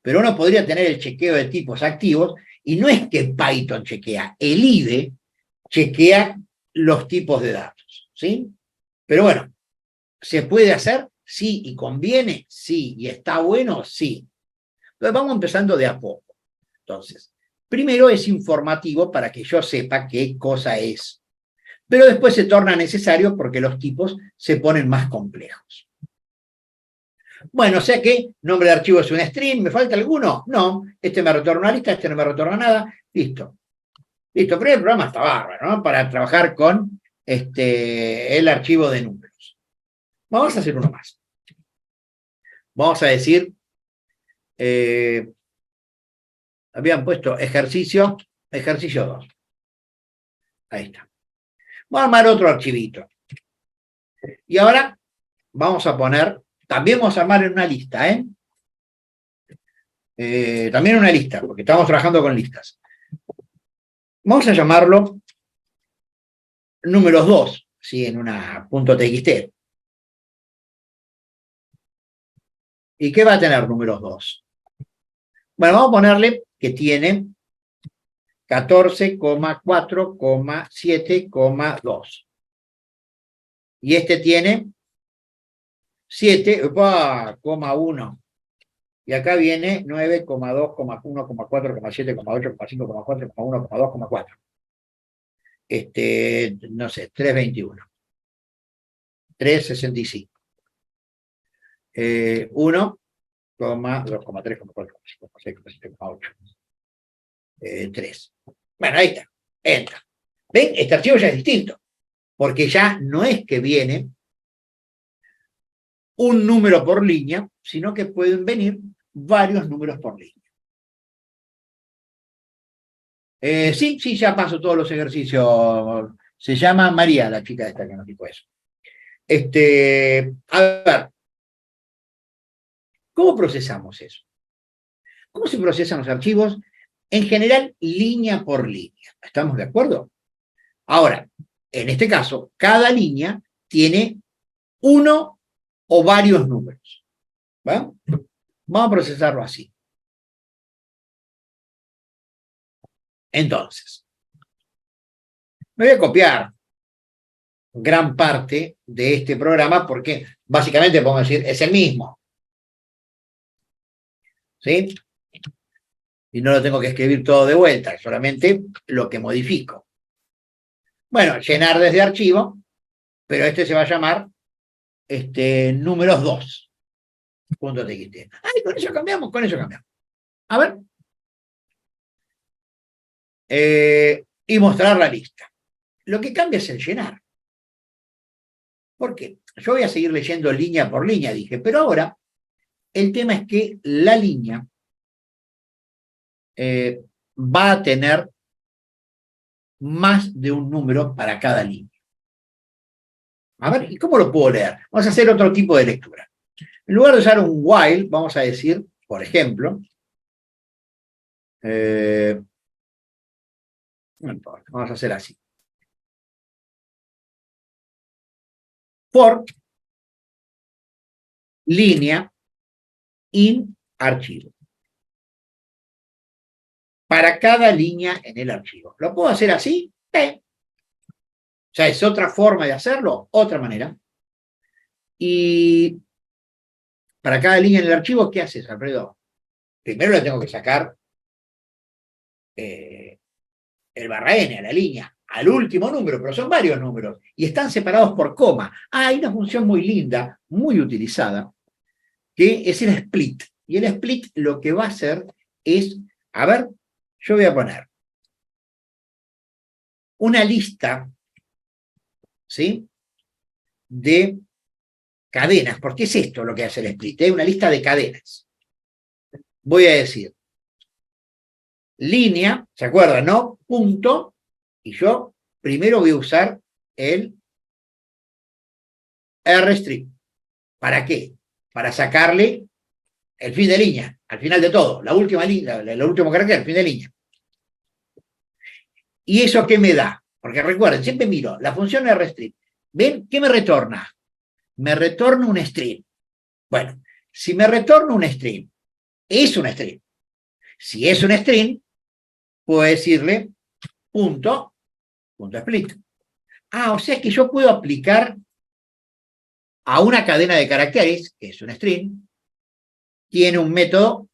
Pero uno podría tener el chequeo de tipos activos y no es que Python chequea, el IDE chequea los tipos de datos, ¿sí? Pero bueno, ¿se puede hacer? Sí. ¿Y conviene? Sí. ¿Y está bueno? Sí. Entonces vamos empezando de a poco. Entonces, primero es informativo para que yo sepa qué cosa es. Pero después se torna necesario porque los tipos se ponen más complejos. Bueno, o sea que nombre de archivo es un string, ¿me falta alguno? No, este me retorna una lista, este no me retorna nada, listo. Listo, pero el programa está bárbaro, ¿no? Para trabajar con el archivo de números. Vamos a hacer uno más. Vamos a decir, habían puesto ejercicio 2. Ahí está. Vamos a armar otro archivito. Y ahora vamos a poner, también vamos a armar en una lista, también una lista, porque estamos trabajando con listas. Vamos a llamarlo números 2, ¿sí? En una .txt. ¿Y qué va a tener números 2? Bueno, vamos a ponerle que tiene 14,4,7,2. Y este tiene 7,1. Y acá viene 9,2,1,4,7,8,5,4,1,2,4. No sé, 321. 365. 1,2,3,4,5,6,7,8. 3. Bueno, ahí está. Entra. ¿Ven? Este archivo ya es distinto. Porque ya no es que viene un número por línea, sino que pueden venir varios números por línea. Sí, ya paso todos los ejercicios. Se llama María, la chica esta que nos dijo eso. A ver, ¿cómo procesamos eso? ¿Cómo se procesan los archivos? En general, línea por línea. ¿Estamos de acuerdo? Ahora, en este caso, cada línea tiene uno o varios números. ¿Va? Vamos a procesarlo así. Entonces, me voy a copiar gran parte de este programa porque básicamente podemos decir es el mismo. ¿Sí? Y no lo tengo que escribir todo de vuelta, solamente lo que modifico. Bueno, llenar desde archivo, pero este se va a llamar números 2. .txt. Ay, con eso cambiamos. A ver. Y mostrar la lista. Lo que cambia es el llenar. ¿Por qué? Yo voy a seguir leyendo línea por línea, dije, pero ahora el tema es que la línea va a tener más de un número para cada línea. A ver, ¿y cómo lo puedo leer? Vamos a hacer otro tipo de lectura. En lugar de usar un while, vamos a decir, por ejemplo, no importa, vamos a hacer así. For línea in archivo. Para cada línea en el archivo. ¿Lo puedo hacer así? O sea, es otra forma de hacerlo, otra manera. Y para cada línea en el archivo, ¿qué haces, Alfredo? Primero le tengo que sacar el barra n a la línea, al último número, pero son varios números, y están separados por coma. Hay una función muy linda, muy utilizada, que es el split. Y el split lo que va a hacer es, a ver, yo voy a poner una lista, ¿sí?, de cadenas, porque es esto lo que hace el split, una lista de cadenas. Voy a decir línea, ¿se acuerdan, no? Punto, y yo primero voy a usar el rstrip. ¿Para qué? Para sacarle el fin de línea, al final de todo, la última línea, el último carácter, el fin de línea. ¿Y eso qué me da? Porque recuerden, siempre miro la función rstrip. ¿ven? ¿Qué me retorna? Me retorna un string. Bueno, si me retorna un string, es un string. Si es un string, puedo decirle punto split. O sea que yo puedo aplicar a una cadena de caracteres, que es un string, tiene un método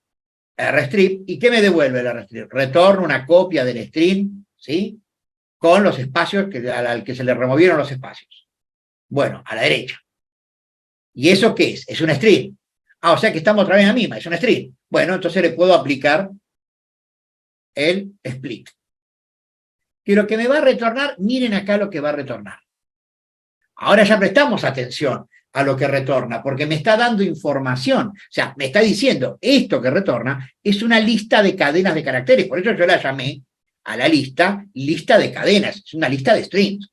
rstrip, ¿y qué me devuelve el rstrip? Retorno una copia del string, ¿sí? Con los espacios al que se le removieron los espacios. Bueno, a la derecha. ¿Y eso qué es? Es un string. O sea que estamos otra vez en la misma, es un string. Bueno, entonces le puedo aplicar el split. Que lo que me va a retornar, miren acá lo que va a retornar. Ahora ya prestamos atención a lo que retorna, porque me está dando información. O sea, me está diciendo, esto que retorna es una lista de cadenas de caracteres. Por eso yo la llamé a la lista de cadenas. Es una lista de strings.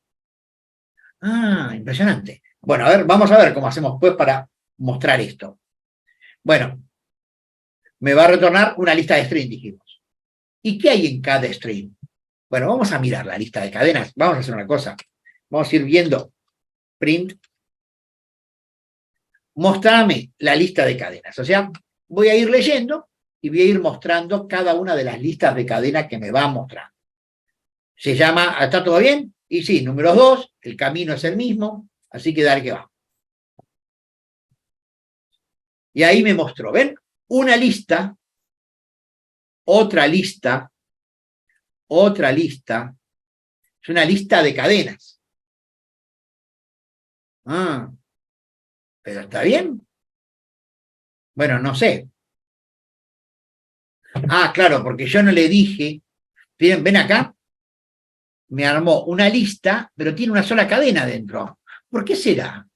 Impresionante. Bueno, a ver, vamos a ver cómo hacemos pues para mostrar esto. Bueno, me va a retornar una lista de strings, dijimos. ¿Y qué hay en cada string? Bueno, vamos a mirar la lista de cadenas. Vamos a hacer una cosa. Vamos a ir viendo print. Mostrame la lista de cadenas. O sea, voy a ir leyendo y voy a ir mostrando cada una de las listas de cadenas que me va a mostrar. Se llama, ¿está todo bien? Y sí, número 2, el camino es el mismo, así que dale que va. Y ahí me mostró, ¿ven? Una lista, otra lista, otra lista. Es una lista de cadenas. Pero ¿está bien? Bueno, no sé. Claro, porque yo no le dije, ven acá, me armó una lista, pero tiene una sola cadena dentro. ¿Por qué será?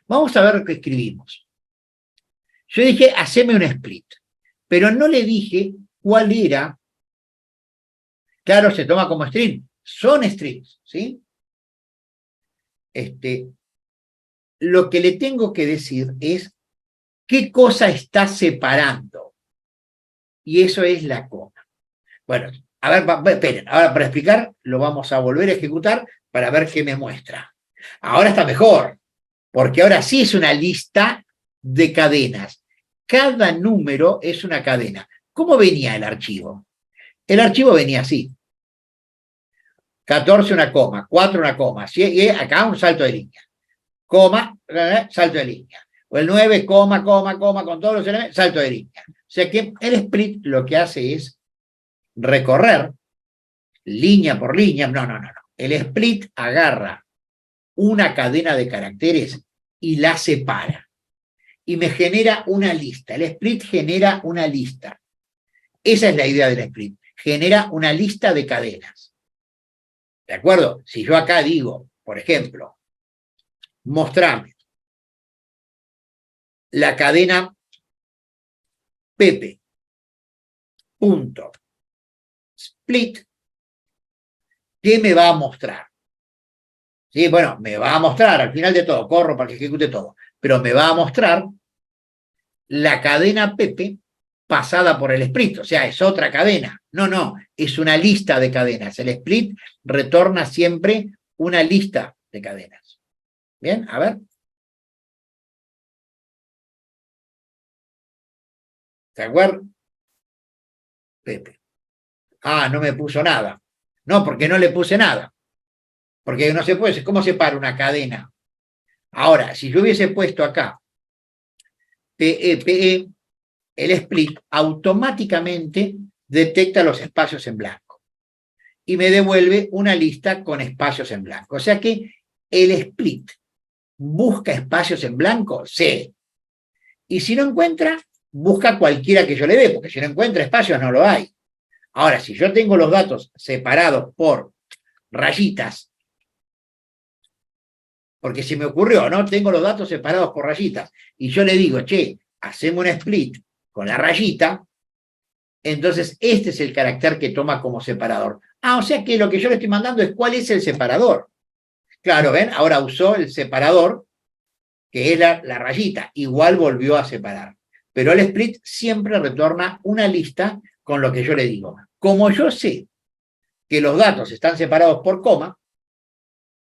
Vamos a ver lo que escribimos. Yo dije, haceme un split, pero no le dije cuál era. Claro, se toma como string. Son strings, ¿sí? Lo que le tengo que decir es qué cosa está separando. Y eso es la coma. Bueno, a ver, esperen, ahora para explicar lo vamos a volver a ejecutar para ver qué me muestra. Ahora está mejor, porque ahora sí es una lista de cadenas. Cada número es una cadena. ¿Cómo venía el archivo? El archivo venía así. 14 una coma, 4 una coma, y acá un salto de línea. Coma, salto de línea. O el 9, coma, con todos los elementos, salto de línea. O sea que el split lo que hace es recorrer línea por línea. No. El split agarra una cadena de caracteres y la separa. Y me genera una lista. El split genera una lista. Esa es la idea del split. Genera una lista de cadenas. ¿De acuerdo? Si yo acá digo, por ejemplo, mostrame la cadena Pepe punto split, ¿qué me va a mostrar? Sí, bueno, me va a mostrar, al final de todo, corro para que ejecute todo, pero me va a mostrar la cadena Pepe pasada por el split, o sea, es otra cadena. No, es una lista de cadenas. El split retorna siempre una lista de cadenas. Bien, a ver. ¿De acuerdo? Pepe. No me puso nada. No, porque no le puse nada. Porque no se puede. ¿Cómo se para una cadena? Ahora, si yo hubiese puesto acá PE, el split automáticamente detecta los espacios en blanco y me devuelve una lista con espacios en blanco. O sea que el split busca espacios en blanco, sí. Y si no encuentra, busca cualquiera que yo le dé, porque si no encuentra espacios no lo hay. Ahora, si yo tengo los datos separados por rayitas, porque se me ocurrió, ¿no? Tengo los datos separados por rayitas, y yo le digo, che, hacemos un split con la rayita, entonces este es el carácter que toma como separador. O sea que lo que yo le estoy mandando es cuál es el separador. Claro, ¿ven? Ahora usó el separador, que es la rayita, igual volvió a separar. Pero el split siempre retorna una lista con lo que yo le digo. Como yo sé que los datos están separados por coma,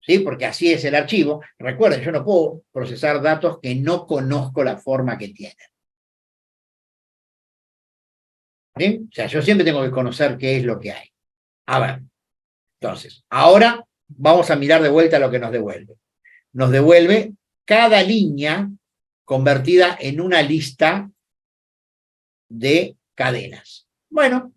¿sí? Porque así es el archivo. Recuerden, yo no puedo procesar datos que no conozco la forma que tienen. ¿Sí? O sea, yo siempre tengo que conocer qué es lo que hay. A ver, entonces, ahora vamos a mirar de vuelta lo que nos devuelve. Nos devuelve cada línea convertida en una lista de cadenas. Bueno,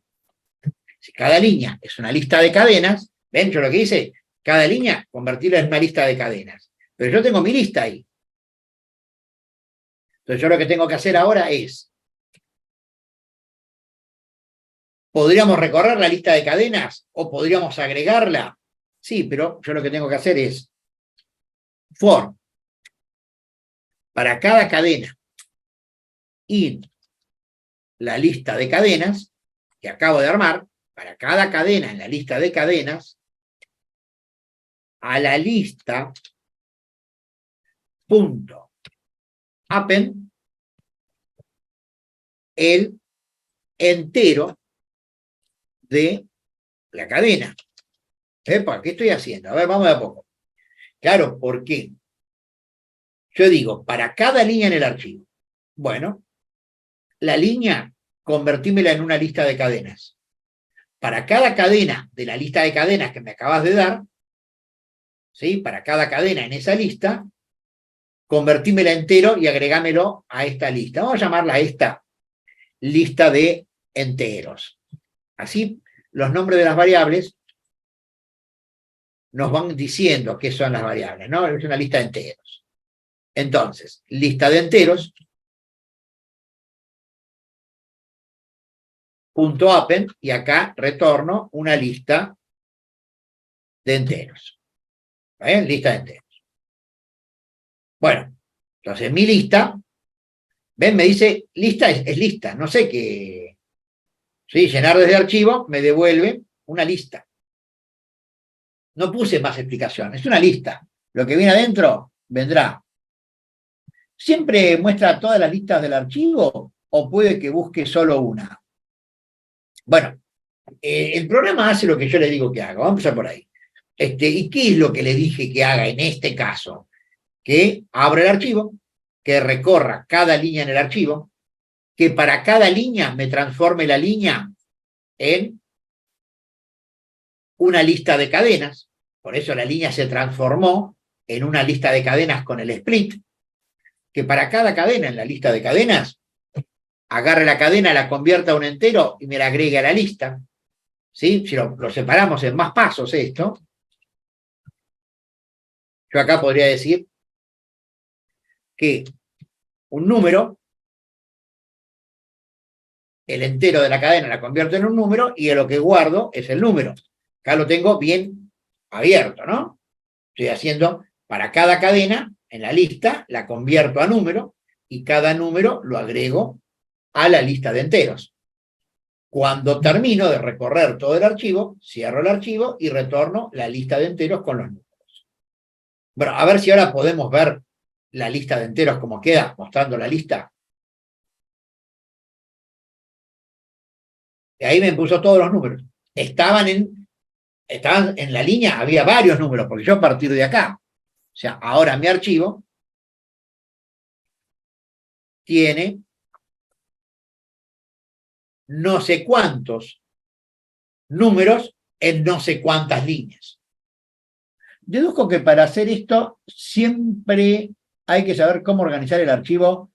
si cada línea es una lista de cadenas, ven, yo lo que hice, cada línea convertirla en una lista de cadenas. Pero yo tengo mi lista ahí. Entonces yo lo que tengo que hacer ahora es, ¿podríamos recorrer la lista de cadenas o podríamos agregarla? Sí, pero yo lo que tengo que hacer es for para cada cadena y la lista de cadenas que acabo de armar, para cada cadena en la lista de cadenas, a la lista punto append el entero de la cadena. Epa, ¿qué estoy haciendo? A ver, vamos de a poco. Claro, ¿por qué? Yo digo, para cada línea en el archivo. Bueno, la línea, convertímela en una lista de cadenas. Para cada cadena de la lista de cadenas que me acabas de dar, ¿sí? Para cada cadena en esa lista, convertímela entero y agregámelo a esta lista. Vamos a llamarla esta lista de enteros. Así, los nombres de las variables nos van diciendo qué son las variables, ¿no? Es una lista de enteros. Entonces, lista de enteros, punto append, y acá retorno una lista de enteros. ¿Ven? Lista de enteros. Bueno, entonces mi lista, ven, me dice, lista es lista, no sé qué. ¿Sí? Llenar desde archivo me devuelve una lista. No puse más explicación, es una lista. Lo que viene adentro vendrá. ¿Siempre muestra todas las listas del archivo o puede que busque solo una? Bueno, el programa hace lo que yo le digo que haga. Vamos a empezar por ahí. ¿Y qué es lo que le dije que haga en este caso? Que abra el archivo, que recorra cada línea en el archivo, que para cada línea me transforme la línea en una lista de cadenas. Por eso la línea se transformó en una lista de cadenas con el split. Que para cada cadena en la lista de cadenas, agarre la cadena, la convierta a un entero y me la agregue a la lista. ¿Sí? Si lo separamos en más pasos esto, yo acá podría decir que un número, el entero de la cadena la convierto en un número y lo que guardo es el número. Acá lo tengo bien abierto, ¿no? Estoy haciendo para cada cadena en la lista, la convierto a número y cada número lo agrego a la lista de enteros. Cuando termino de recorrer todo el archivo, cierro el archivo y retorno la lista de enteros con los números. Bueno, a ver si ahora podemos ver la lista de enteros como queda, mostrando la lista. Y ahí me puso todos los números. Estaban en la línea, había varios números, porque yo a partir de acá, o sea, ahora mi archivo tiene no sé cuántos números en no sé cuántas líneas. Deduzco que para hacer esto siempre hay que saber cómo organizar el archivo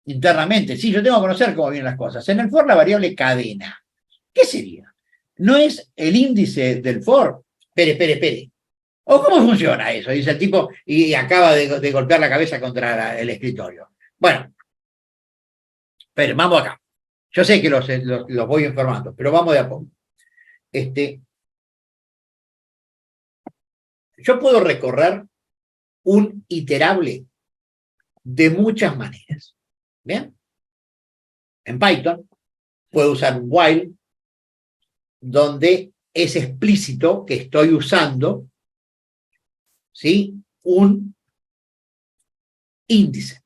internamente. Sí, yo tengo que conocer cómo vienen las cosas. En el for la variable cadena, ¿qué sería? ¿No es el índice del for? Espere. ¿O cómo funciona eso? Dice el tipo y acaba de golpear la cabeza contra el escritorio. Bueno, pero vamos acá. Yo sé que los voy informando, pero vamos de a poco. Yo puedo recorrer un iterable de muchas maneras. ¿Bien? En Python puedo usar un while donde es explícito que estoy usando, ¿sí?, un índice,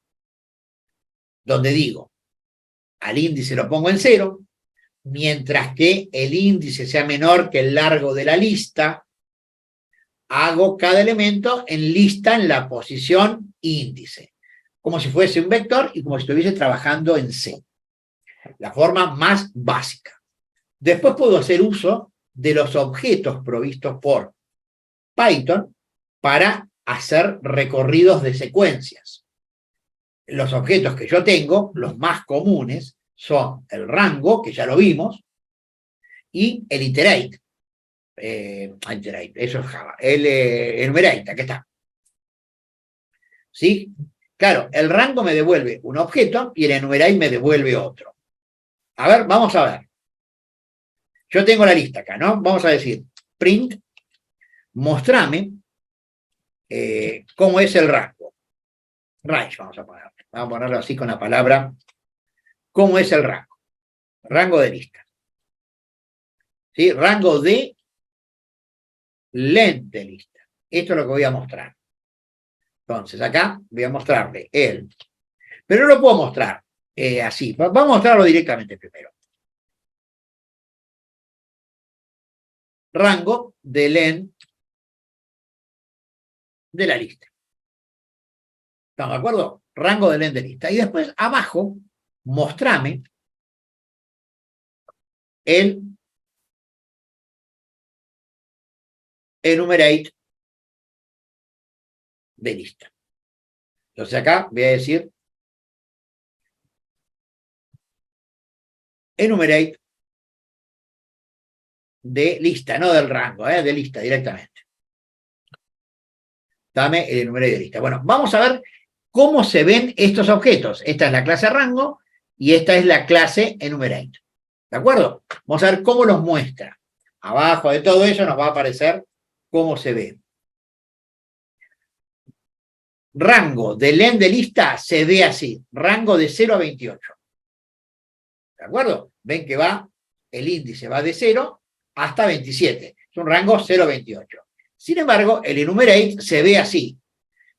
donde digo, al índice lo pongo en 0, mientras que el índice sea menor que el largo de la lista, hago cada elemento en lista en la posición índice, como si fuese un vector y como si estuviese trabajando en C. La forma más básica. Después puedo hacer uso de los objetos provistos por Python para hacer recorridos de secuencias. Los objetos que yo tengo, los más comunes, son el rango, que ya lo vimos, y el iterate. Iterate, eso es Java. El enumerate, aquí está. ¿Sí? Claro, el rango me devuelve un objeto y el enumerate me devuelve otro. A ver, vamos a ver. Yo tengo la lista acá, ¿no? Vamos a decir, print, mostrame cómo es el rango. Range, vamos a ponerlo. Vamos a ponerlo así con la palabra, cómo es el rango. Rango de lista. ¿Sí? Rango de length de lista. Esto es lo que voy a mostrar. Entonces, acá voy a mostrarle el. Pero no lo puedo mostrar así. Vamos a mostrarlo directamente primero. Rango de length de la lista. ¿Estamos de acuerdo? Rango de length de lista. Y después, abajo, mostrame el enumerate de lista. Entonces acá voy a decir enumerate de lista, no del rango, de lista directamente. Dame el enumerate de lista. Bueno, vamos a ver cómo se ven estos objetos. Esta es la clase rango y esta es la clase enumerate. ¿De acuerdo? Vamos a ver cómo los muestra. Abajo de todo eso nos va a aparecer cómo se ve. Rango de length de lista se ve así. Rango de 0 a 28. ¿De acuerdo? Ven que va, el índice va de 0 hasta 27. Es un rango 0 a 28. Sin embargo, el enumerate se ve así.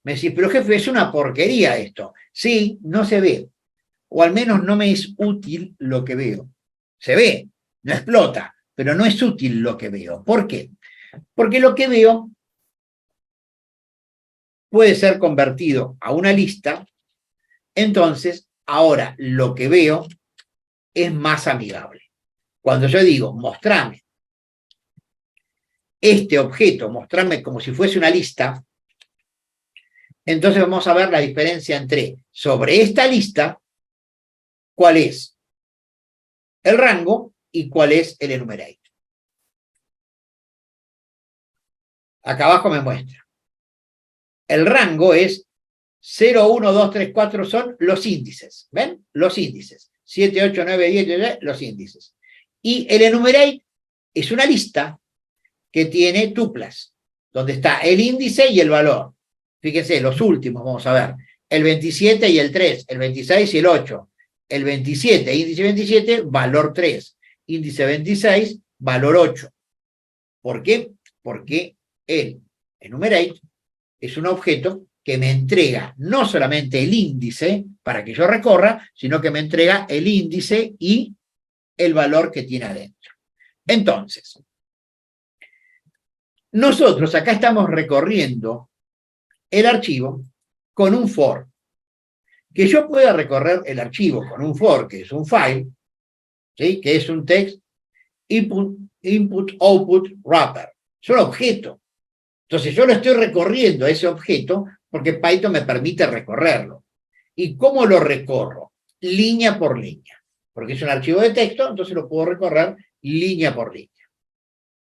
Me decís, pero jefe, es una porquería esto. Sí, no se ve. O al menos no me es útil lo que veo. Se ve, no explota, pero no es útil lo que veo. ¿Por qué? Porque lo que veo puede ser convertido a una lista. Entonces, ahora lo que veo es más amigable. Cuando yo digo, mostrame este objeto, mostrarme como si fuese una lista, entonces vamos a ver la diferencia entre sobre esta lista, cuál es el rango y cuál es el enumerate. Acá abajo me muestra. El rango es 0, 1, 2, 3, 4 son los índices. ¿Ven? Los índices. 7, 8, 9, 10, los índices. Y el enumerate es una lista que tiene tuplas, donde está el índice y el valor. Fíjense, los últimos, vamos a ver. El 27 y el 3, el 26 y el 8. El 27, índice 27, valor 3. Índice 26, valor 8. ¿Por qué? Porque el enumerate es un objeto que me entrega no solamente el índice para que yo recorra, sino que me entrega el índice y el valor que tiene adentro. Entonces, nosotros acá estamos recorriendo el archivo con un for. Que yo pueda recorrer el archivo con un for, que es un file, ¿sí? Que es un text input, output, wrapper. Es un objeto. Entonces yo lo estoy recorriendo a ese objeto porque Python me permite recorrerlo. ¿Y cómo lo recorro? Línea por línea. Porque es un archivo de texto, entonces lo puedo recorrer línea por línea.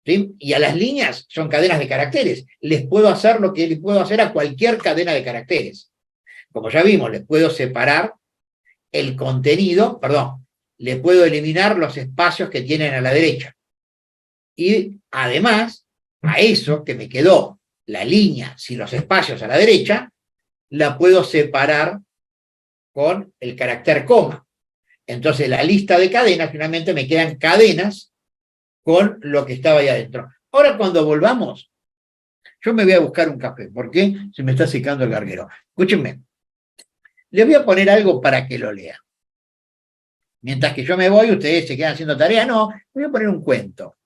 ¿Sí? Y a las líneas son cadenas de caracteres. Les puedo hacer lo que le puedo hacer a cualquier cadena de caracteres. Como ya vimos, les puedo separar el contenido, perdón, le puedo eliminar los espacios que tienen a la derecha. Y además, a eso que me quedó la línea sin los espacios a la derecha, la puedo separar con el carácter coma. Entonces la lista de cadenas, finalmente me quedan cadenas con lo que estaba ahí adentro. Ahora cuando volvamos, yo me voy a buscar un café, porque se me está secando el garguero. Escúchenme, les voy a poner algo para que lo lean. Mientras que yo me voy, ustedes se quedan haciendo tarea. No, voy a poner un cuento.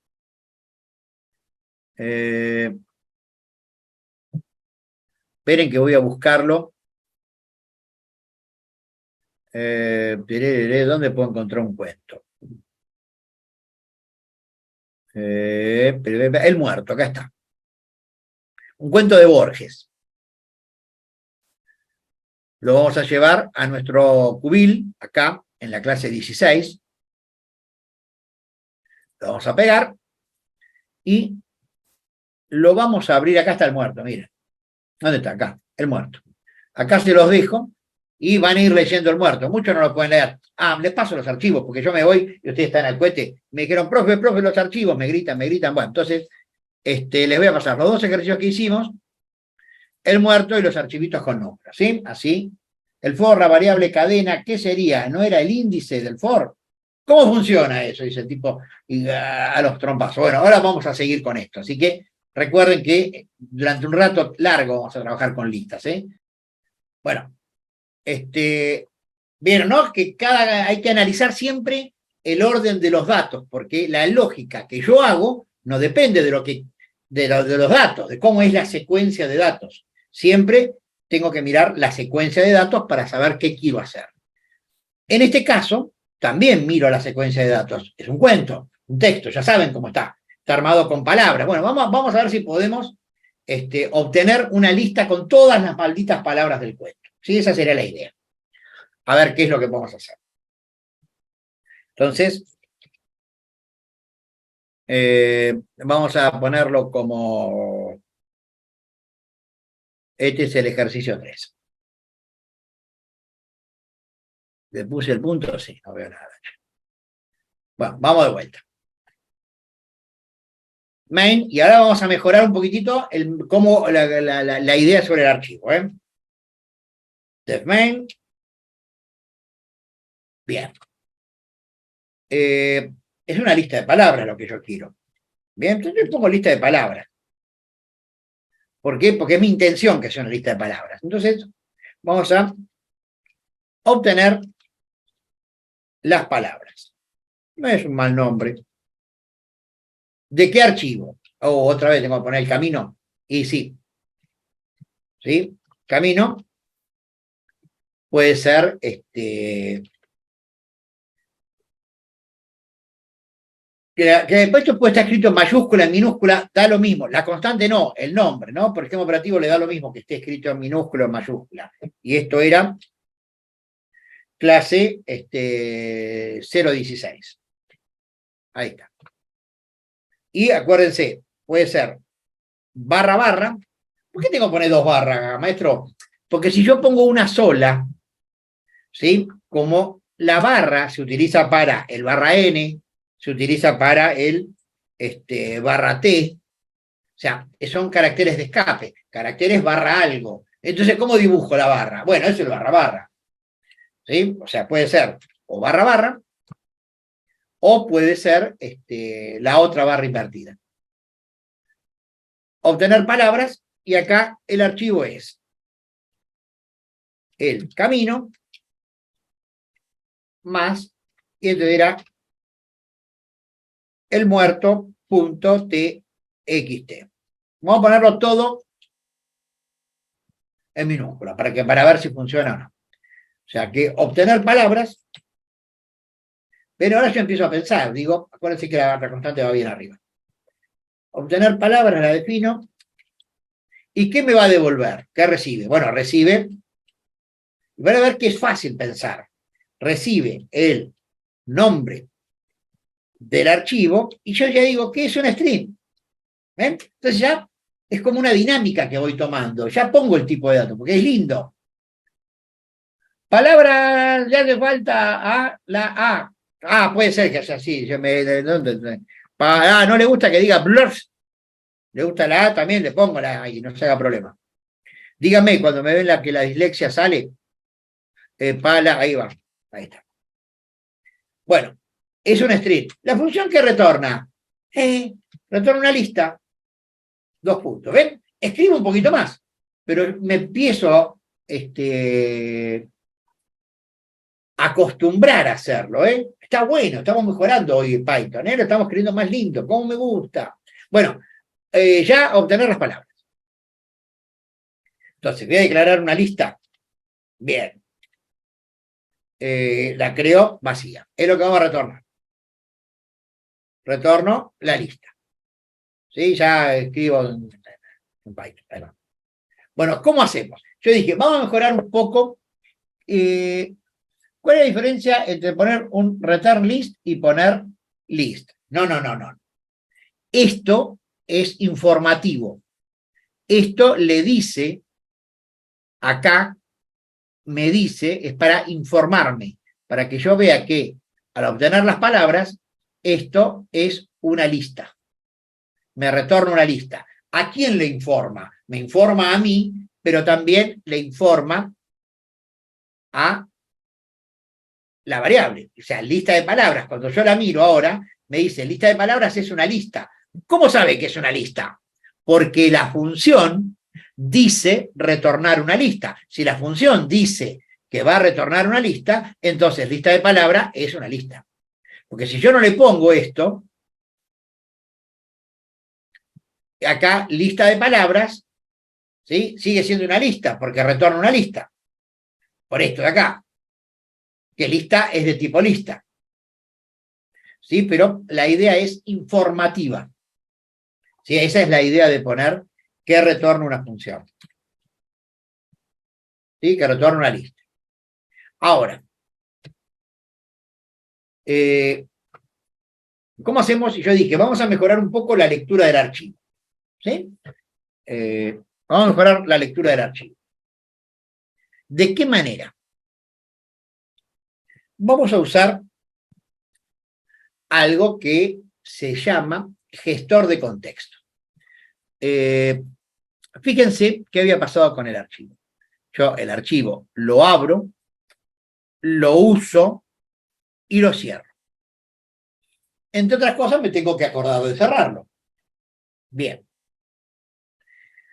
Esperen que voy a buscarlo. ¿Dónde puedo encontrar un cuento? El muerto, acá está. Un cuento de Borges. Lo vamos a llevar a nuestro cubil, acá, en la clase 16. Lo vamos a pegar y lo vamos a abrir. Acá está el muerto, miren. ¿Dónde está? Acá, el muerto. Acá se los dejo y van a ir leyendo el muerto. Muchos no lo pueden leer. Les paso los archivos, porque yo me voy y ustedes están al cohete. Me dijeron, profe, los archivos, me gritan. Bueno, entonces les voy a pasar los dos ejercicios que hicimos, el muerto y los archivitos con números, ¿sí? Así. El for, la variable cadena, ¿qué sería? ¿No era el índice del for? ¿Cómo funciona eso? Dice el tipo a los trompazos. Bueno, ahora vamos a seguir con esto. Así que recuerden que durante un rato largo vamos a trabajar con listas, ¿eh? Bueno, vieron, ¿no? Que hay que analizar siempre el orden de los datos, porque la lógica que yo hago no depende de los datos, de cómo es la secuencia de datos. Siempre tengo que mirar la secuencia de datos para saber qué quiero hacer. En este caso, también miro la secuencia de datos. Es un cuento, un texto, ya saben cómo está. Está armado con palabras. Bueno, vamos a ver si podemos obtener una lista con todas las malditas palabras del cuento. ¿Sí? Esa sería la idea. A ver qué es lo que podemos hacer. Entonces, vamos a ponerlo como... Este es el ejercicio 3. ¿Le puse el punto? Sí, no veo nada. Bueno, vamos de vuelta. Main, y ahora vamos a mejorar un poquitito la idea sobre el archivo. Def main. Bien. Es una lista de palabras lo que yo quiero. Bien, entonces yo pongo lista de palabras. ¿Por qué? Porque es mi intención que sea una lista de palabras. Entonces, vamos a obtener las palabras. No es un mal nombre. ¿De qué archivo? Otra vez tengo que poner el camino. Y sí. ¿Sí? Camino puede ser que después esto puede estar escrito en mayúscula, en minúscula, da lo mismo. La constante no, el nombre, ¿no? Por el sistema operativo le da lo mismo que esté escrito en minúscula o en mayúscula. Y esto era clase 016. Ahí está. Y acuérdense, puede ser barra. ¿Por qué tengo que poner dos barras, maestro? Porque si yo pongo una sola, ¿sí? Como la barra se utiliza para el barra n, se utiliza para el barra t, o sea, son caracteres de escape, caracteres barra algo. Entonces, ¿cómo dibujo la barra? Bueno, eso es el barra. ¿Sí? O sea, puede ser o barra, o puede ser la otra barra invertida. Obtener palabras, y acá el archivo es el camino más, y entonces era el muerto.txt. Vamos a ponerlo todo en minúscula, para ver si funciona o no. O sea, que obtener palabras, pero ahora yo empiezo a pensar, digo, acuérdense que la barra constante va bien arriba. Obtener palabras la defino, ¿y qué me va a devolver? ¿Qué recibe? Bueno, recibe, van a ver que es fácil pensar, recibe el nombre del archivo, y yo ya digo, ¿qué es un string? ¿Ven? Entonces ya es como una dinámica que voy tomando, ya pongo el tipo de dato, porque es lindo. Palabras, ya le falta a la A. Puede ser que sea así. No le gusta que diga blurs. Le gusta la A, también le pongo la A y no se haga problema. Dígame, cuando me ven que la dislexia sale, ahí va. Ahí está. Bueno, es un string. La función que retorna, retorna una lista. 2 puntos. ¿Ven? Escribo un poquito más, pero me empiezo acostumbrar a hacerlo, ¿eh? Está bueno, estamos mejorando hoy en Python, ¿eh? Lo estamos escribiendo más lindo, como me gusta. Bueno, ya obtener las palabras. Entonces, voy a declarar una lista. Bien. La creo vacía. Es lo que vamos a retornar. Retorno la lista. ¿Sí? Ya escribo en Python. Ahí va. Bueno, ¿cómo hacemos? Yo dije, vamos a mejorar un poco. ¿Cuál es la diferencia entre poner un return list y poner list? No. Esto es informativo. Esto le dice, acá me dice, es para informarme, para que yo vea que al obtener las palabras, esto es una lista. Me retorna una lista. ¿A quién le informa? Me informa a mí, pero también le informa a la variable. O sea, lista de palabras. Cuando yo la miro ahora, me dice, lista de palabras es una lista. ¿Cómo sabe que es una lista? Porque la función dice retornar una lista. Si la función dice que va a retornar una lista, entonces lista de palabras es una lista. Porque si yo no le pongo esto, acá lista de palabras, ¿sí? Sigue siendo una lista, porque retorna una lista. Por esto de acá, que lista es de tipo lista. ¿Sí? Pero la idea es informativa. ¿Sí? Esa es la idea de poner que retorna una función. ¿Sí? Que retorna una lista. Ahora, ¿cómo hacemos? Y yo dije, vamos a mejorar un poco la lectura del archivo. ¿Sí? Vamos a mejorar la lectura del archivo. ¿De qué manera? Vamos a usar algo que se llama gestor de contexto. Fíjense qué había pasado con el archivo. Yo el archivo lo abro, lo uso y lo cierro. Entre otras cosas, me tengo que acordar de cerrarlo. Bien.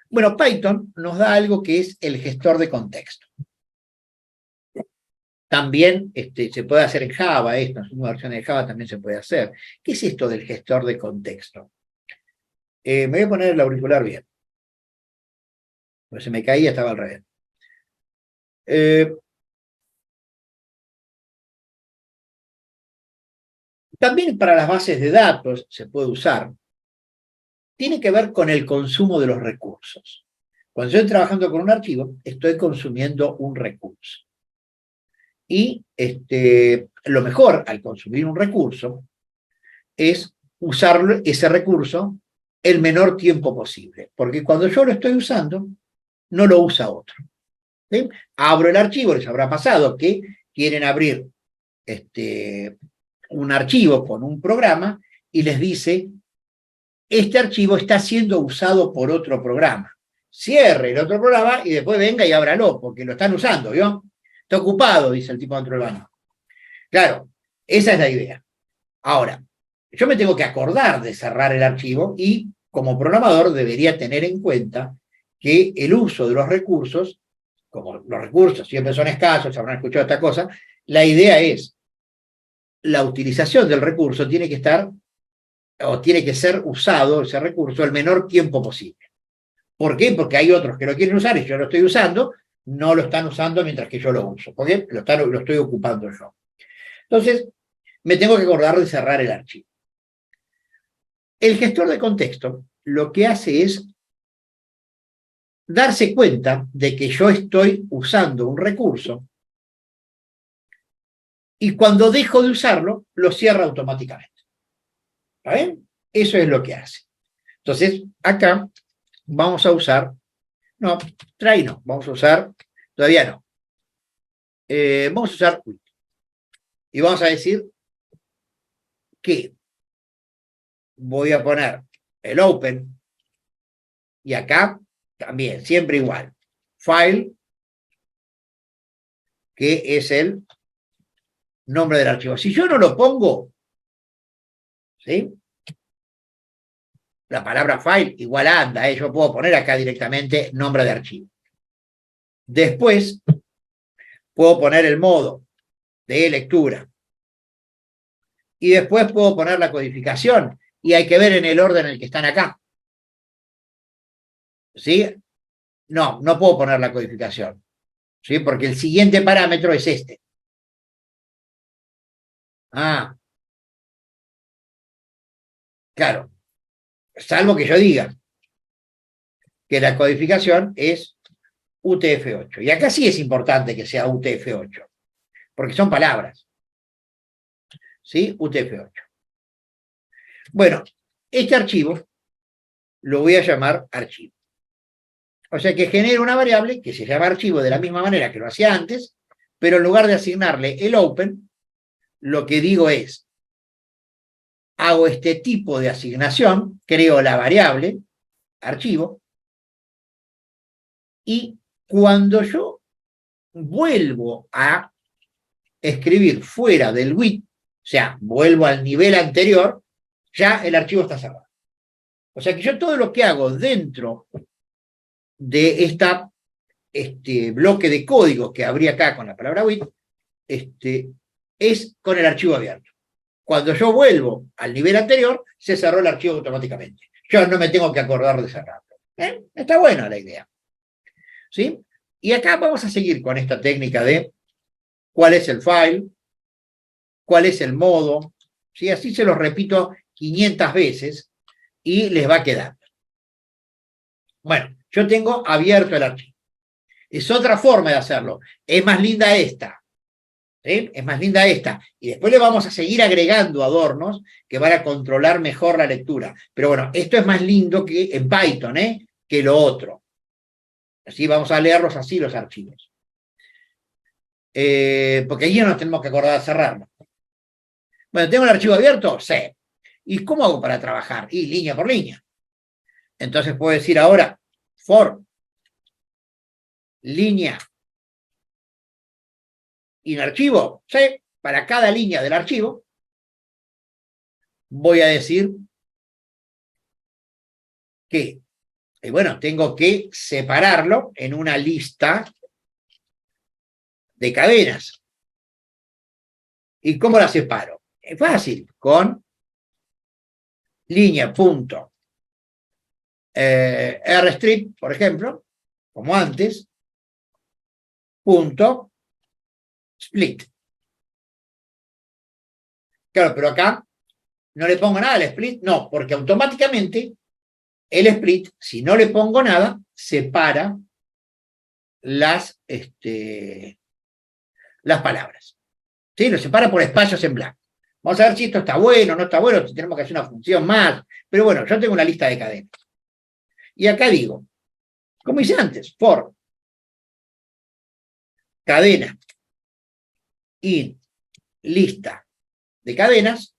Bueno, Python nos da algo que es el gestor de contexto. También se puede hacer en Java, esto, en una versión de Java también se puede hacer. ¿Qué es esto del gestor de contexto? Me voy a poner el auricular bien. Pues se me caía, estaba al revés. También para las bases de datos se puede usar. Tiene que ver con el consumo de los recursos. Cuando yo estoy trabajando con un archivo, estoy consumiendo un recurso. Y lo mejor al consumir un recurso es usar ese recurso el menor tiempo posible. Porque cuando yo lo estoy usando, no lo usa otro. ¿Sí? Abro el archivo, les habrá pasado que quieren abrir un archivo con un programa y les dice, este archivo está siendo usado por otro programa. Cierre el otro programa y después venga y ábralo, porque lo están usando, ¿vio? Está ocupado, dice el tipo dentro del baño. Claro, esa es la idea. Ahora, yo me tengo que acordar de cerrar el archivo y como programador debería tener en cuenta que el uso de los recursos, como los recursos siempre son escasos, habrán escuchado esta cosa, la idea es la utilización del recurso tiene que estar o tiene que ser usado ese recurso el menor tiempo posible. ¿Por qué? Porque hay otros que lo quieren usar y yo lo estoy usando, no lo están usando mientras que yo lo uso, porque lo estoy ocupando yo. Entonces, me tengo que acordar de cerrar el archivo. El gestor de contexto lo que hace es darse cuenta de que yo estoy usando un recurso y cuando dejo de usarlo, lo cierra automáticamente. ¿Está bien? Eso es lo que hace. Entonces, acá vamos a usar, no, try no, vamos a usar, todavía no. Vamos a usar quit. Y vamos a decir que voy a poner el open y acá también, siempre igual. File, que es el nombre del archivo. Si yo no lo pongo, ¿sí? La palabra file igual anda, yo puedo poner acá directamente nombre de archivo. Después, puedo poner el modo de lectura. Y después puedo poner la codificación. Y hay que ver en el orden en el que están acá. ¿Sí? No, no puedo poner la codificación, ¿sí? Porque el siguiente parámetro es este. Ah, claro, salvo que yo diga que la codificación es UTF-8. Y acá sí es importante que sea UTF-8, porque son palabras, ¿sí? UTF-8. Bueno, este archivo lo voy a llamar archivo. O sea que genero una variable que se llama archivo de la misma manera que lo hacía antes, pero en lugar de asignarle el open, lo que digo es, hago este tipo de asignación, creo la variable, archivo, y cuando yo vuelvo a escribir fuera del WIT, o sea, vuelvo al nivel anterior, ya el archivo está cerrado. O sea que yo todo lo que hago dentro de este bloque de código que abrí acá con la palabra WIT, es con el archivo abierto. Cuando yo vuelvo al nivel anterior, se cerró el archivo automáticamente. Yo no me tengo que acordar de cerrarlo. Está buena la idea. ¿Sí? Y acá vamos a seguir con esta técnica de cuál es el file, cuál es el modo. ¿Sí? Así se los repito 500 veces y les va a quedar. Bueno, yo tengo abierto el archivo. Es otra forma de hacerlo. Es más linda esta. ¿Sí? Es más linda esta. Y después le vamos a seguir agregando adornos que van a controlar mejor la lectura. Pero bueno, esto es más lindo que en Python, que lo otro. Así vamos a leerlos así los archivos. Porque ahí ya nos tenemos que acordar de cerrarlo. Bueno, ¿tengo el archivo abierto? Sí. ¿Y cómo hago para trabajar? Y línea por línea. Entonces puedo decir ahora, for línea in archivo, sí, para cada línea del archivo, voy a decir que, bueno, tengo que separarlo en una lista de cadenas. ¿Y cómo la separo? Es fácil, con línea punto rstrip, por ejemplo, como antes, punto split. Claro, pero acá no le pongo nada al split, no, porque automáticamente el split, si no le pongo nada, separa las palabras. ¿Sí? Lo separa por espacios en blanco. Vamos a ver si esto está bueno, no está bueno, si tenemos que hacer una función más. Pero bueno, yo tengo una lista de cadenas. Y acá digo, como hice antes, for cadena in lista de cadenas,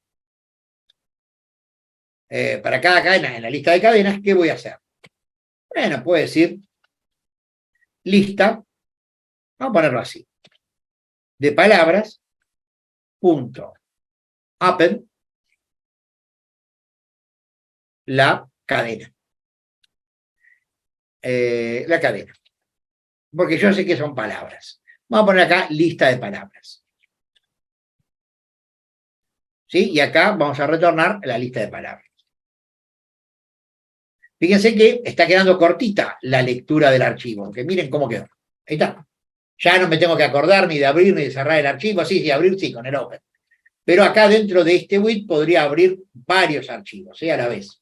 para cada cadena en la lista de cadenas, ¿qué voy a hacer? Bueno, puedo decir lista, vamos a ponerlo así, de palabras, punto, append, la cadena. La cadena. Porque yo sé que son palabras. Vamos a poner acá lista de palabras. ¿Sí? Y acá vamos a retornar la lista de palabras. Fíjense que está quedando cortita la lectura del archivo, que miren cómo quedó. Ahí está. Ya no me tengo que acordar ni de abrir ni de cerrar el archivo, sí, abrir sí, con el open. Pero acá dentro de este WIT podría abrir varios archivos, a la vez.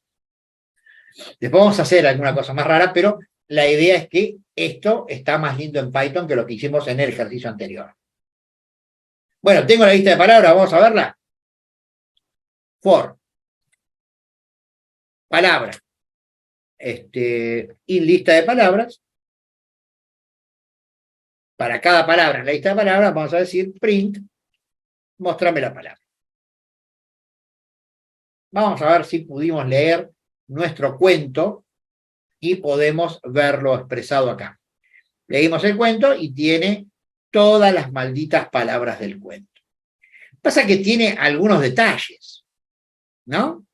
Después vamos a hacer alguna cosa más rara, pero la idea es que esto está más lindo en Python que lo que hicimos en el ejercicio anterior. Bueno, tengo la lista de palabras, vamos a verla. For palabra, in lista de palabras. Para cada palabra en la lista de palabras vamos a decir print, mostrame la palabra. Vamos a ver si pudimos leer nuestro cuento y podemos verlo expresado acá. Leímos el cuento y tiene todas las malditas palabras del cuento. Pasa que tiene algunos detalles, ¿no?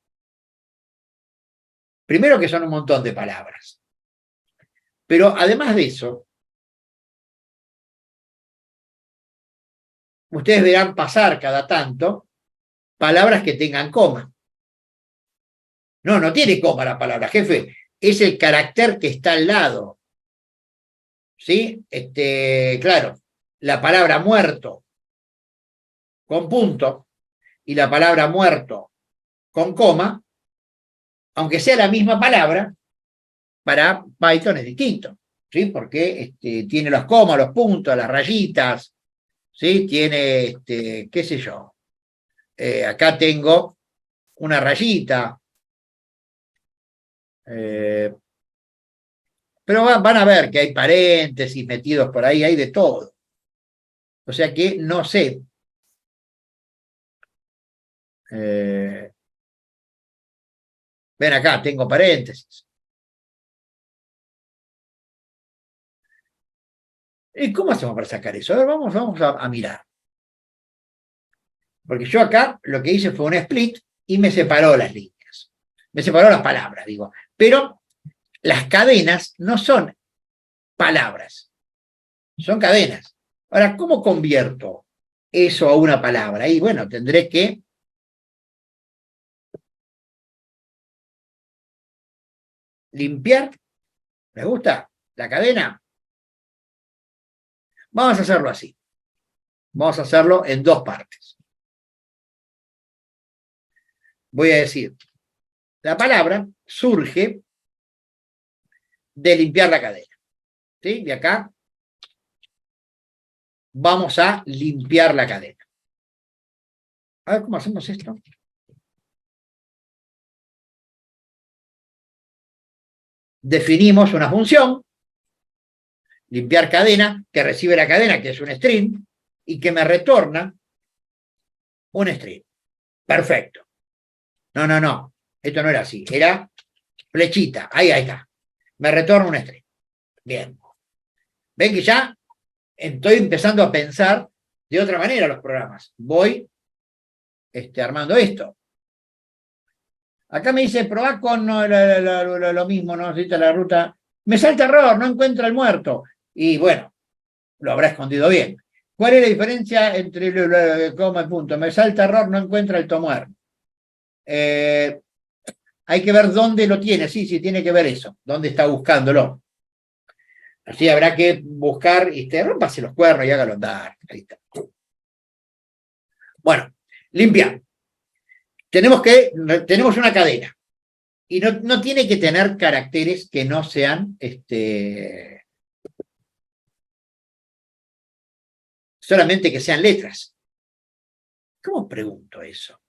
Primero que son un montón de palabras. Pero además de eso, ustedes verán pasar cada tanto palabras que tengan coma. No tiene coma la palabra, jefe. Es el carácter que está al lado. ¿sí? Claro, la palabra muerto con punto y la palabra muerto con coma, aunque sea la misma palabra, para Python es distinto, ¿sí? Porque tiene los comas, los puntos, las rayitas, ¿sí? Tiene, qué sé yo, acá tengo una rayita, pero van a ver que hay paréntesis metidos por ahí, hay de todo. O sea que no sé. Ven acá, tengo paréntesis. ¿Y cómo hacemos para sacar eso? A ver, vamos a mirar. Porque yo acá lo que hice fue un split y me separó las líneas. Me separó las palabras, digo. Pero las cadenas no son palabras, son cadenas. Ahora, ¿cómo convierto eso a una palabra? Y bueno, tendré que limpiar. ¿Me gusta la cadena? Vamos a hacerlo así. Vamos a hacerlo en dos partes. Voy a decir, la palabra surge de limpiar la cadena. ¿Sí? De acá vamos a limpiar la cadena. A ver cómo hacemos esto. Definimos una función, limpiar cadena, que recibe la cadena, que es un string, y que me retorna un string. Perfecto. No. Esto no era así. Era flechita. Ahí está. Me retorna un string. Bien. Ven que ya estoy empezando a pensar de otra manera los programas. Voy armando esto. Acá me dice, probá con lo mismo, no necesita la ruta. Me salta error, no encuentra el muerto. Y bueno, lo habrá escondido bien. ¿Cuál es la diferencia entre coma y punto? Me salta error, no encuentra el tomuer. Hay que ver dónde lo tiene, sí, tiene que ver eso, dónde está buscándolo. Así habrá que buscar, rómpase los cuernos y hágalo andar. Ahí está. Bueno, limpiar. Tenemos una cadena. Y no tiene que tener caracteres que no sean solamente que sean letras. ¿Cómo pregunto eso?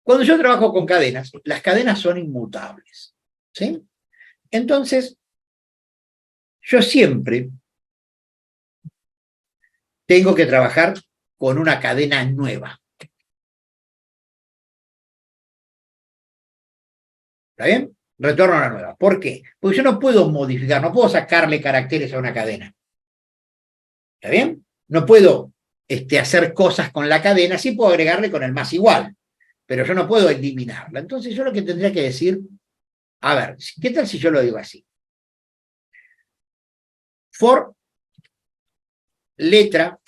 Cuando yo trabajo con cadenas, las cadenas son inmutables. ¿Sí? Entonces, yo siempre tengo que trabajar con una cadena nueva. ¿Está bien? Retorno a la nueva. ¿Por qué? Porque yo no puedo modificar, no puedo sacarle caracteres a una cadena. ¿Está bien? No puedo hacer cosas con la cadena, sí puedo agregarle con el más igual, pero yo no puedo eliminarla. Entonces yo lo que tendría que decir, a ver, ¿qué tal si yo lo digo así? For letra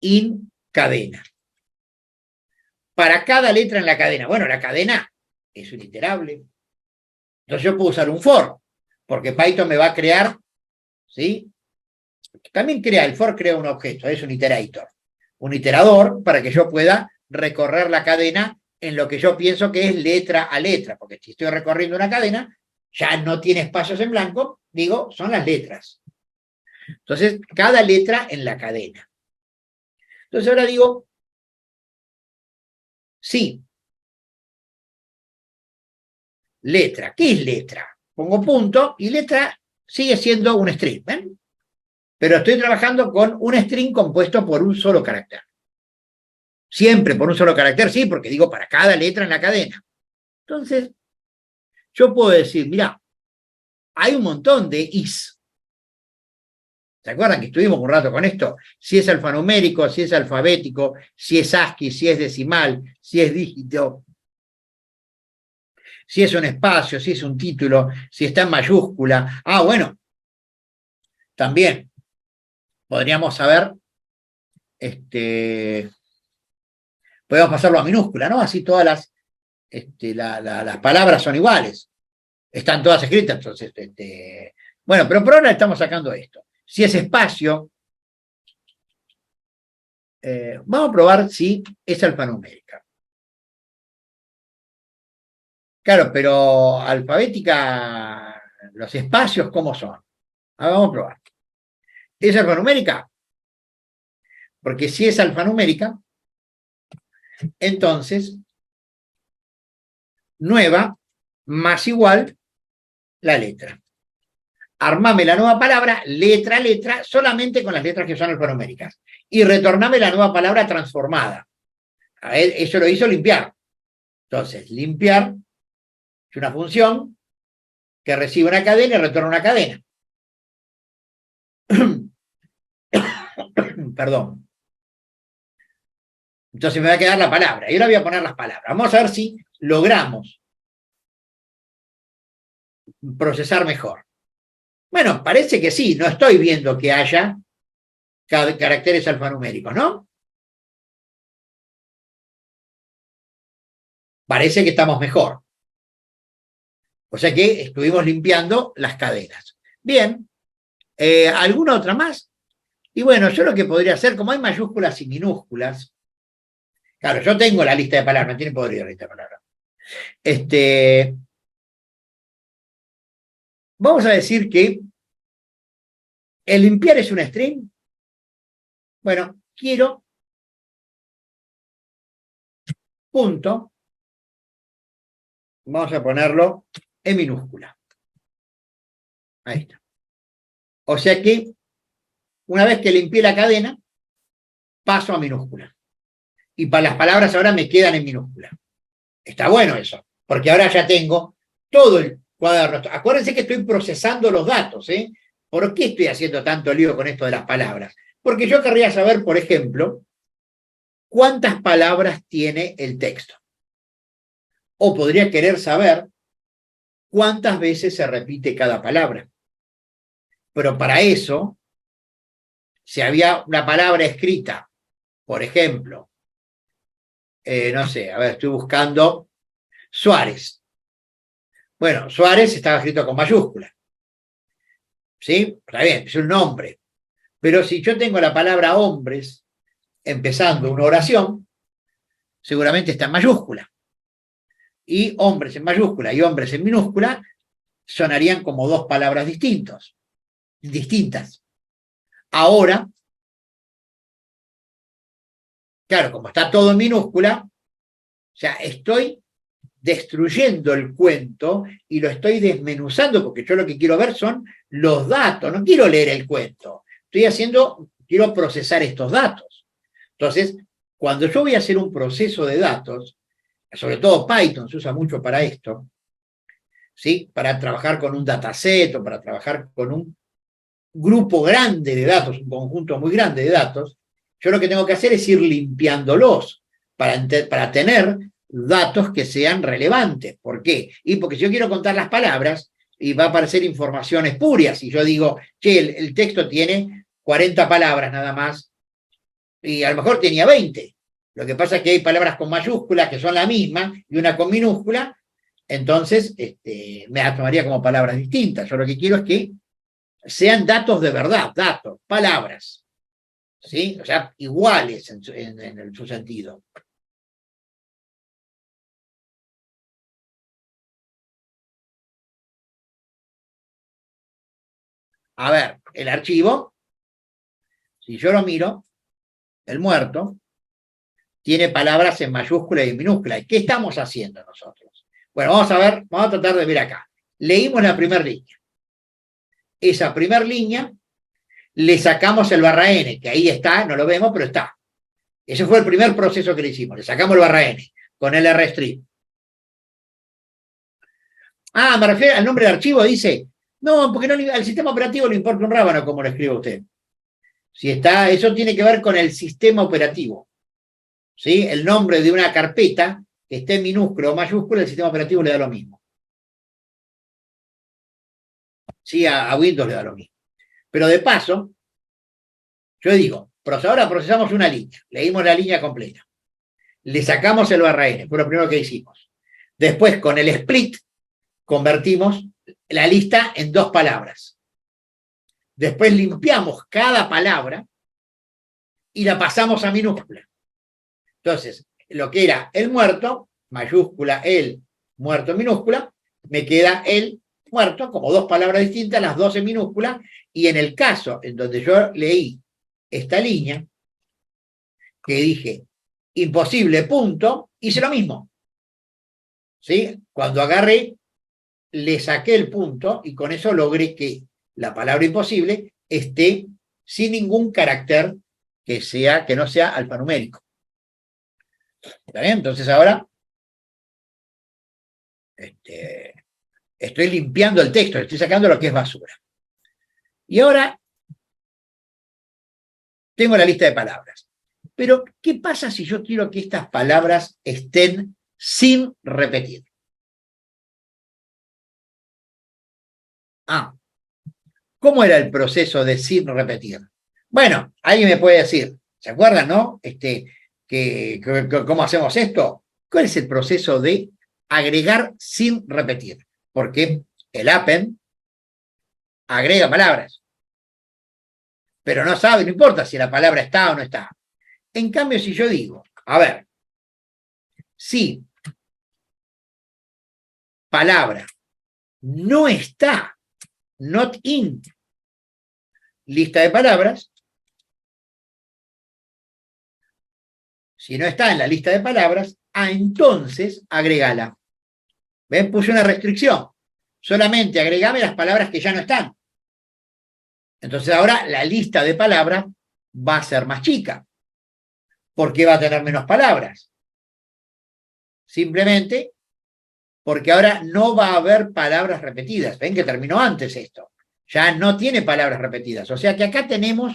in cadena. Para cada letra en la cadena. Bueno, la cadena es un iterable. Entonces yo puedo usar un for, porque Python me va a crear, ¿sí? También el for crea un objeto, es un iterator. Un iterador para que yo pueda recorrer la cadena en lo que yo pienso que es letra a letra, porque si estoy recorriendo una cadena, ya no tiene espacios en blanco, digo, son las letras. Entonces, cada letra en la cadena. Entonces ahora digo, sí, letra. ¿Qué es letra? Pongo punto y letra sigue siendo un string, ¿ven? Pero estoy trabajando con un string compuesto por un solo carácter. Siempre por un solo carácter, sí, porque digo para cada letra en la cadena. Entonces, yo puedo decir, mira, hay un montón de is. ¿Se acuerdan que estuvimos un rato con esto? Si es alfanumérico, si es alfabético, si es ASCII, si es decimal, si es dígito, si es un espacio, si es un título, si está en mayúscula. Ah, bueno, también podríamos saber, podemos pasarlo a minúscula, ¿no? Así todas las palabras son iguales. Están todas escritas, entonces, bueno, pero por ahora estamos sacando esto. Si es espacio, vamos a probar si es alfanumérica. Claro, pero alfabética, los espacios, ¿cómo son? Vamos a probar. ¿Es alfanumérica? Porque si es alfanumérica, entonces, nueva más igual la letra. Armame la nueva palabra, letra a letra, solamente con las letras que son alfanuméricas. Y retorname la nueva palabra transformada. A ver, eso lo hizo limpiar. Entonces, limpiar es una función que recibe una cadena y retorna una cadena. Perdón. Entonces me va a quedar la palabra. Y ahora voy a poner las palabras. Vamos a ver si logramos procesar mejor. Bueno, parece que sí. No estoy viendo que haya caracteres alfanuméricos, ¿no? Parece que estamos mejor. O sea que estuvimos limpiando las cadenas. Bien. ¿Alguna otra más? Y bueno, yo lo que podría hacer, como hay mayúsculas y minúsculas, claro, yo tengo la lista de palabras, no tiene podrido la lista de palabras. Vamos a decir que el limpiar es un string. Bueno, quiero punto, vamos a ponerlo en minúscula. Ahí está. O sea que una vez que limpié la cadena, paso a minúscula. Y para las palabras ahora me quedan en minúscula. Está bueno eso, porque ahora ya tengo todo el cuaderno. Acuérdense que estoy procesando los datos, ¿eh? ¿Por qué estoy haciendo tanto lío con esto de las palabras? Porque yo querría saber, por ejemplo, cuántas palabras tiene el texto. O podría querer saber cuántas veces se repite cada palabra. Pero para eso, si había una palabra escrita, por ejemplo, no sé, a ver, estoy buscando Suárez. Bueno, Suárez estaba escrito con mayúscula. ¿Sí? Está bien, es un nombre. Pero si yo tengo la palabra hombres empezando una oración, seguramente está en mayúscula. Y hombres en mayúscula y hombres en minúscula sonarían como dos palabras distintas. Ahora, claro, como está todo en minúscula, o sea, estoy destruyendo el cuento y lo estoy desmenuzando porque yo lo que quiero ver son los datos, no quiero leer el cuento, quiero procesar estos datos. Entonces, cuando yo voy a hacer un proceso de datos, sobre todo Python se usa mucho para esto, ¿sí? Para trabajar con un dataset o para trabajar con un grupo grande de datos, un conjunto muy grande de datos, yo lo que tengo que hacer es ir limpiándolos para tener datos que sean relevantes. ¿Por qué? Y porque si yo quiero contar las palabras, y va a aparecer información espuria, si yo digo, che, el texto tiene 40 palabras nada más, y a lo mejor tenía 20. Lo que pasa es que hay palabras con mayúsculas que son la misma y una con minúscula, entonces me las tomaría como palabras distintas. Yo lo que quiero es que sean datos de verdad, datos, palabras, ¿sí? O sea, iguales en su sentido. A ver, el archivo, si yo lo miro, el muerto, tiene palabras en mayúscula y en minúscula. ¿Y qué estamos haciendo nosotros? Bueno, vamos a tratar de ver acá. Leímos la primera línea. Esa primera línea le sacamos el barra N, que ahí está, no lo vemos, pero está. Ese fue el primer proceso que le hicimos, le sacamos el barra N con el rstrip. Ah, me refiero al nombre del archivo, dice, no, porque no, al sistema operativo le importa un rábano como lo escribe usted. Si está, eso tiene que ver con el sistema operativo. ¿Sí? El nombre de una carpeta que esté en minúscula o mayúscula, el sistema operativo le da lo mismo. Sí, a Windows le da lo mismo. Pero de paso, yo digo, ahora procesamos una línea, leímos la línea completa, le sacamos el barra N, fue lo primero que hicimos. Después, con el split, convertimos la lista en 2 palabras. Después limpiamos cada palabra y la pasamos a minúscula. Entonces, lo que era el muerto, mayúscula, el muerto minúscula, me queda el muerto como 2 palabras distintas, las 2 en minúscula, y en el caso en donde yo leí esta línea, que dije imposible, punto, hice lo mismo. ¿Sí? Cuando agarré, le saqué el punto y con eso logré que la palabra imposible esté sin ningún carácter que no sea alfanumérico. ¿Está bien? Entonces ahora estoy limpiando el texto, estoy sacando lo que es basura. Y ahora tengo la lista de palabras. Pero, ¿qué pasa si yo quiero que estas palabras estén sin repetir? ¿Cómo era el proceso de sin repetir? Bueno, alguien me puede decir, ¿se acuerdan, no? ¿Cómo hacemos esto? ¿Cuál es el proceso de agregar sin repetir? Porque el append agrega palabras, pero no sabe, no importa si la palabra está o no está. En cambio, si yo digo, a ver, si palabra no está, not in, lista de palabras, si no está en la lista de palabras, entonces agregala. ¿Ven? Puse una restricción. Solamente agregame las palabras que ya no están. Entonces ahora la lista de palabras va a ser más chica. ¿Por qué va a tener menos palabras? Simplemente porque ahora no va a haber palabras repetidas. Ven que terminó antes esto. Ya no tiene palabras repetidas. O sea que acá tenemos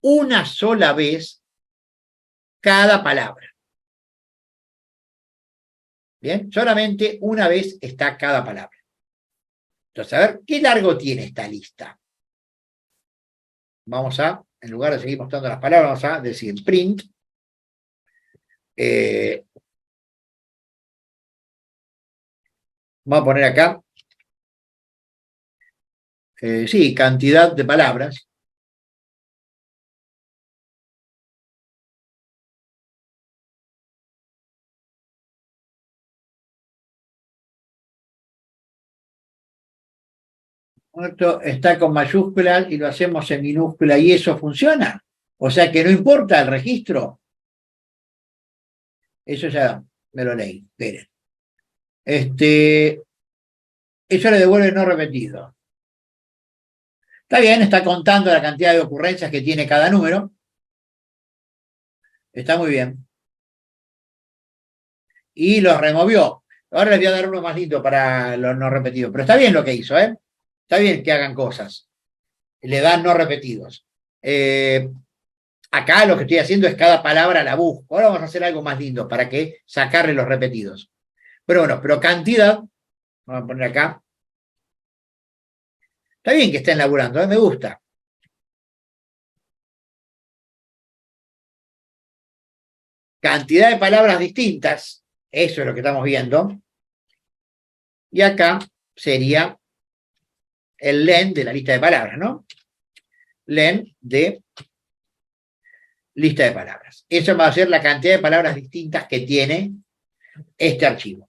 una sola vez cada palabra. Bien, solamente una vez está cada palabra. Entonces, a ver, ¿qué largo tiene esta lista? Vamos a, en lugar de seguir mostrando las palabras, vamos a decir print. Vamos a poner acá, sí, cantidad de palabras. Esto está con mayúsculas y lo hacemos en minúscula y eso funciona. O sea que no importa el registro. Eso ya me lo leí. Esperen. Eso le devuelve no repetido. Está bien, está contando la cantidad de ocurrencias que tiene cada número. Está muy bien. Y los removió. Ahora les voy a dar uno más lindo para los no repetidos. Pero está bien lo que hizo, ¿eh? Está bien que hagan cosas. Le dan no repetidos. Acá lo que estoy haciendo es cada palabra la busco. Ahora vamos a hacer algo más lindo para que sacarle los repetidos. Pero bueno, pero cantidad, vamos a poner acá. Está bien que estén laburando, me gusta. Cantidad de palabras distintas, eso es lo que estamos viendo. Y acá sería el len de la lista de palabras, ¿no? Len de lista de palabras. Eso va a ser la cantidad de palabras distintas que tiene este archivo.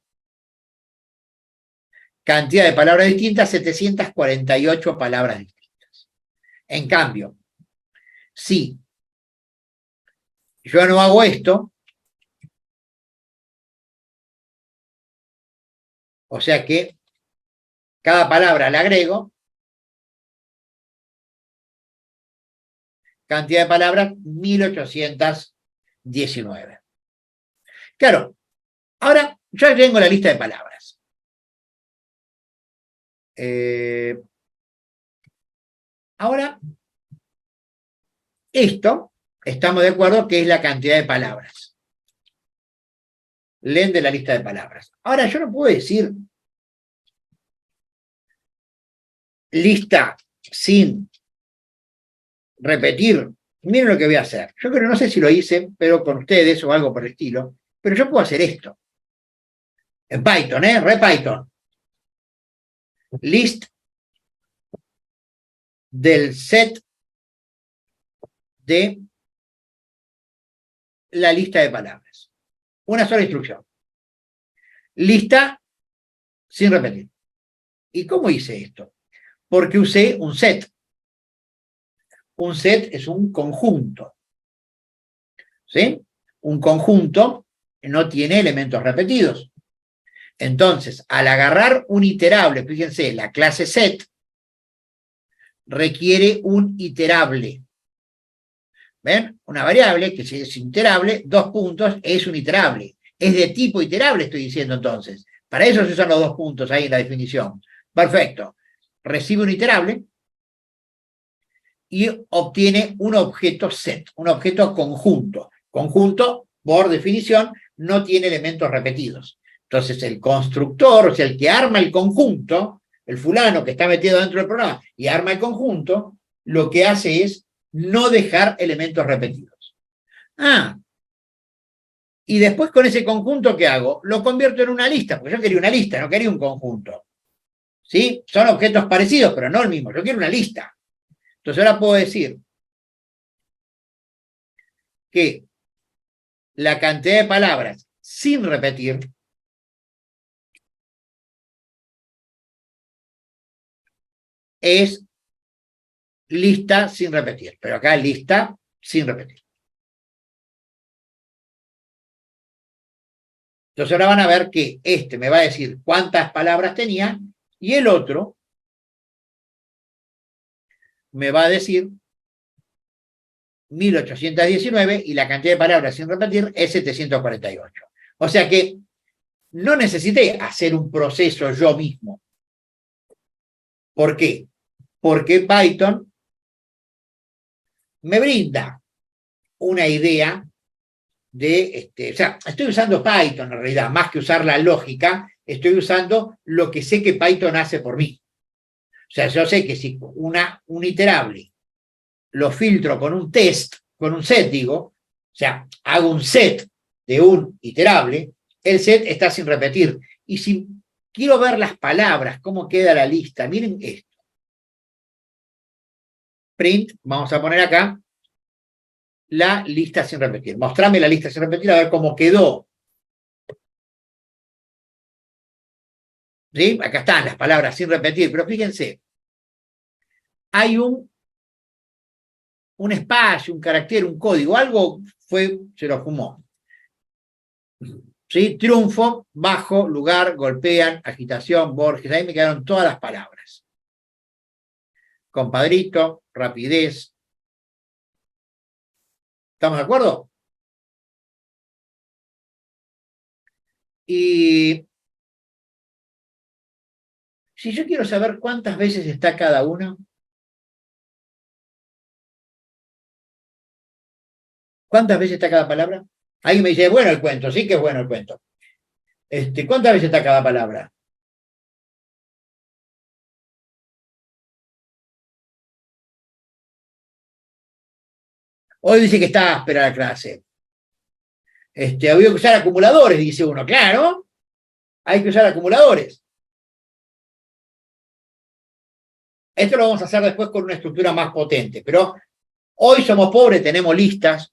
Cantidad de palabras distintas, 748 palabras distintas. En cambio, si yo no hago esto, o sea que cada palabra la agrego, cantidad de palabras, 1819. Claro, ahora ya tengo la lista de palabras. Ahora, esto, estamos de acuerdo que es la cantidad de palabras. Len de la lista de palabras. Ahora, yo no puedo decir lista sin repetir. Miren lo que voy a hacer. Yo creo, no sé si lo hice, pero con ustedes o algo por el estilo, pero yo puedo hacer esto. En Python, Re Python. list del set de la lista de palabras. Una sola instrucción. Lista sin repetir. ¿Y cómo hice esto? Porque usé un set. Un set es un conjunto. ¿Sí? Un conjunto no tiene elementos repetidos. Entonces, al agarrar un iterable, fíjense, la clase set requiere un iterable. ¿Ven? Una variable que si es iterable, 2 puntos, es un iterable. Es de tipo iterable, estoy diciendo entonces. Para eso se usan los 2 puntos ahí en la definición. Perfecto. Recibe un iterable y obtiene un objeto set, un objeto conjunto. Conjunto, por definición, no tiene elementos repetidos. Entonces, el constructor, o sea, el que arma el conjunto, el fulano que está metido dentro del programa y arma el conjunto, lo que hace es no dejar elementos repetidos. Y después con ese conjunto, ¿qué hago? Lo convierto en una lista, porque yo quería una lista, no quería un conjunto. ¿Sí? Son objetos parecidos, pero no el mismo. Yo quiero una lista. Entonces ahora puedo decir que la cantidad de palabras sin repetir es lista sin repetir. Pero acá lista sin repetir. Entonces ahora van a ver que este me va a decir cuántas palabras tenía y el otro me va a decir 1819 y la cantidad de palabras sin repetir es 748. O sea que no necesité hacer un proceso yo mismo. ¿Por qué? Porque Python me brinda una idea de, o sea, estoy usando Python en realidad, más que usar la lógica, estoy usando lo que sé que Python hace por mí. O sea, yo sé que si un iterable lo filtro con un test, con un set, digo, o sea, hago un set de un iterable, el set está sin repetir. Y si quiero ver las palabras, cómo queda la lista, miren esto. Print, vamos a poner acá la lista sin repetir. Mostrame la lista sin repetir a ver cómo quedó. ¿Sí? Acá están las palabras sin repetir, pero fíjense, hay un espacio, un carácter, un código, algo se lo fumó. ¿Sí? Triunfo, bajo, lugar, golpean, agitación, Borges, ahí me quedaron todas las palabras. Compadrito, rapidez. ¿Estamos de acuerdo? Y si yo quiero saber cuántas veces está cada una, ¿cuántas veces está cada palabra? Ahí me dice, bueno el cuento, sí que es bueno el cuento. ¿Cuántas veces está cada palabra? Hoy dice que está áspera la clase. Había que usar acumuladores, dice uno. Claro, hay que usar acumuladores. Esto lo vamos a hacer después con una estructura más potente, pero hoy somos pobres, tenemos listas.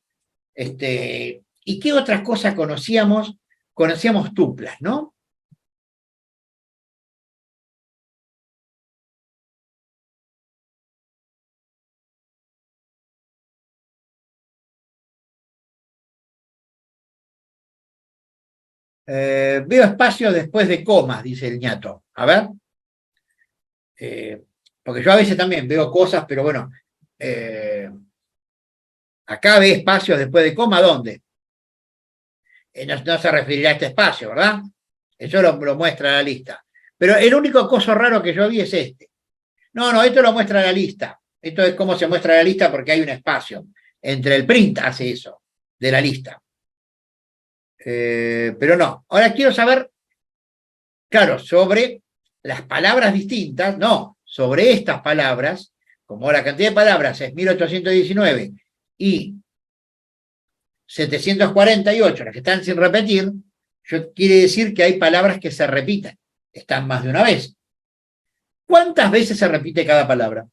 ¿Y qué otras cosas conocíamos? Conocíamos tuplas, ¿no? Veo espacios después de comas, dice el ñato. A ver. Porque yo a veces también veo cosas, pero bueno, acá ve espacios después de coma, ¿dónde? No se referirá a este espacio, ¿verdad? Eso lo muestra la lista. Pero el único coso raro que yo vi es este. No, esto lo muestra la lista. Esto es cómo se muestra la lista porque hay un espacio. Entre el print hace eso, de la lista. Pero no. Ahora quiero saber, claro, sobre las palabras distintas, no, sobre estas palabras, como la cantidad de palabras es 1819 y 748, las que están sin repetir, quiere decir que hay palabras que se repiten, están más de una vez. ¿Cuántas veces se repite cada palabra?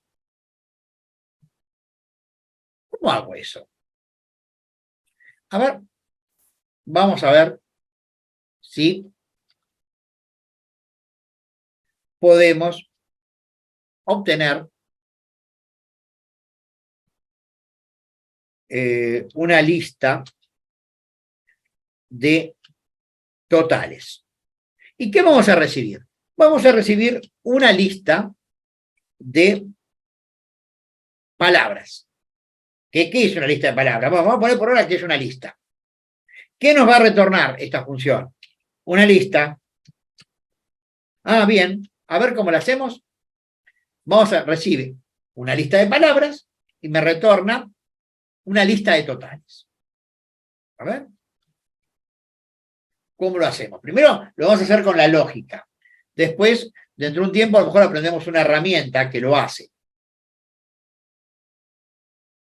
¿Cómo hago eso? A ver, vamos a ver si podemos obtener una lista de totales. ¿Y qué vamos a recibir? Vamos a recibir una lista de palabras. ¿Qué es una lista de palabras? Vamos a poner por ahora que es una lista. ¿Qué nos va a retornar esta función? Una lista. Ah, bien. A ver cómo la hacemos. Vamos a recibir una lista de palabras y me retorna una lista de totales. A ver. ¿Cómo lo hacemos? Primero lo vamos a hacer con la lógica. Después, dentro de un tiempo, a lo mejor aprendemos una herramienta que lo hace.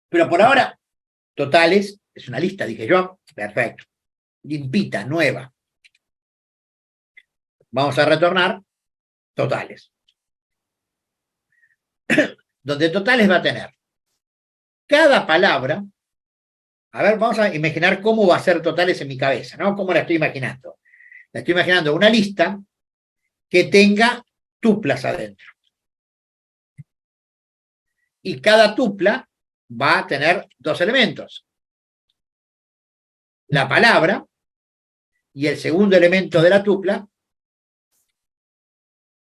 Pero por ahora, totales, es una lista, dije yo. Perfecto. Limpita, nueva. Vamos a retornar totales. Donde totales va a tener cada palabra. A ver, vamos a imaginar cómo va a ser totales en mi cabeza, ¿no? ¿Cómo la estoy imaginando? La estoy imaginando una lista que tenga tuplas adentro. Y cada tupla va a tener dos elementos. La palabra y el segundo elemento de la tupla,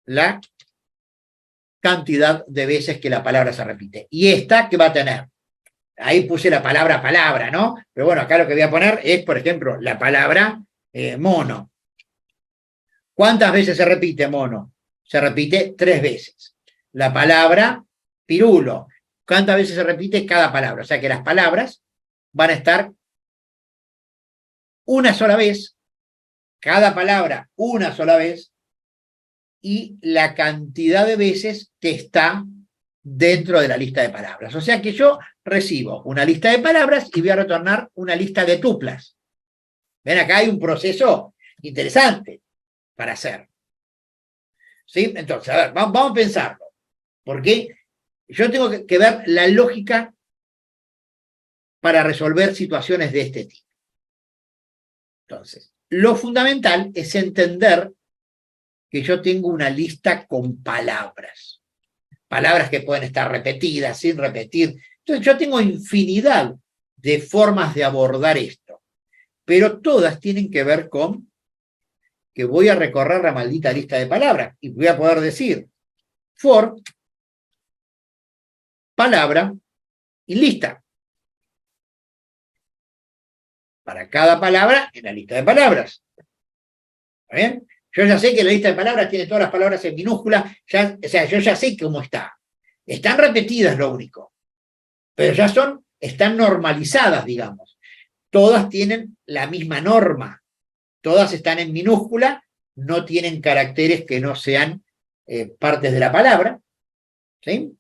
la cantidad de veces que la palabra se repite. Y esta, ¿qué va a tener? Ahí puse la palabra palabra, ¿no? Pero bueno, acá lo que voy a poner es, por ejemplo, la palabra mono. ¿Cuántas veces se repite mono? Se repite 3 veces. La palabra pirulo. ¿Cuántas veces se repite cada palabra? O sea que las palabras van a estar una sola vez, cada palabra una sola vez, y la cantidad de veces que está dentro de la lista de palabras. O sea que yo recibo una lista de palabras y voy a retornar una lista de tuplas. Ven, acá hay un proceso interesante para hacer. ¿Sí? Entonces, a ver, vamos a pensarlo. Porque yo tengo que ver la lógica para resolver situaciones de este tipo. Entonces, lo fundamental es entender que yo tengo una lista con palabras. Palabras que pueden estar repetidas, sin repetir. Entonces, yo tengo infinidad de formas de abordar esto. Pero todas tienen que ver con que voy a recorrer la maldita lista de palabras y voy a poder decir for palabra y lista. Para cada palabra en la lista de palabras. ¿Está bien? Yo ya sé que la lista de palabras tiene todas las palabras en minúscula, o sea, yo ya sé cómo está. Están repetidas lo único, pero ya están normalizadas, digamos. Todas tienen la misma norma, todas están en minúscula, no tienen caracteres que no sean partes de la palabra. ¿Sí?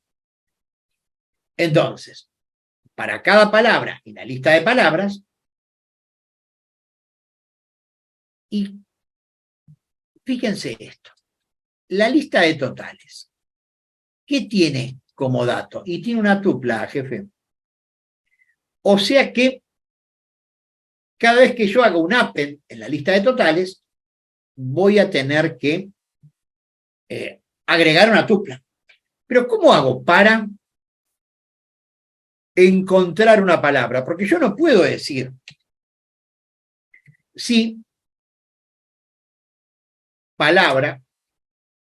Entonces, para cada palabra en la lista de palabras, y fíjense esto, la lista de totales, ¿qué tiene como dato? Y tiene una tupla, jefe. O sea que cada vez que yo haga un append en la lista de totales, voy a tener que agregar una tupla. Pero ¿cómo hago para encontrar una palabra? Porque yo no puedo decir si palabra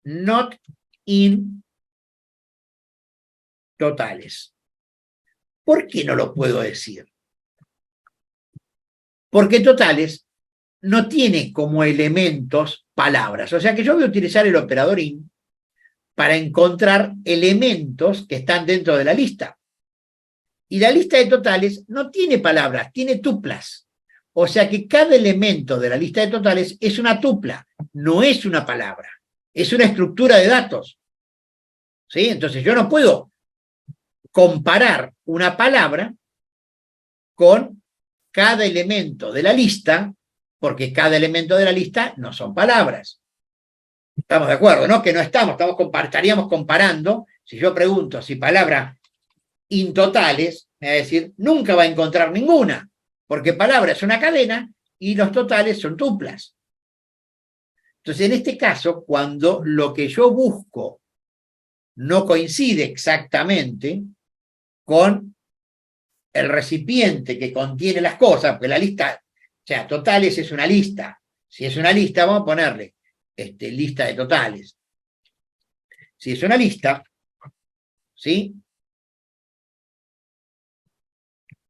not in totales. ¿Por qué no lo puedo decir? Porque totales no tiene como elementos palabras. O sea que yo voy a utilizar el operador in para encontrar elementos que están dentro de la lista. Y la lista de totales no tiene palabras, tiene tuplas. O sea que cada elemento de la lista de totales es una tupla, no es una palabra, es una estructura de datos. ¿Sí? Entonces yo no puedo comparar una palabra con cada elemento de la lista, porque cada elemento de la lista no son palabras. Estamos de acuerdo, ¿no? Que no estaríamos comparando. Si yo pregunto si palabra intotales, me va a decir, nunca va a encontrar ninguna, porque palabra es una cadena y los totales son tuplas. Entonces, en este caso, cuando lo que yo busco no coincide exactamente con el recipiente que contiene las cosas, porque la lista, o sea, totales es una lista. Si es una lista, vamos a ponerle lista de totales. Si es una lista, ¿sí?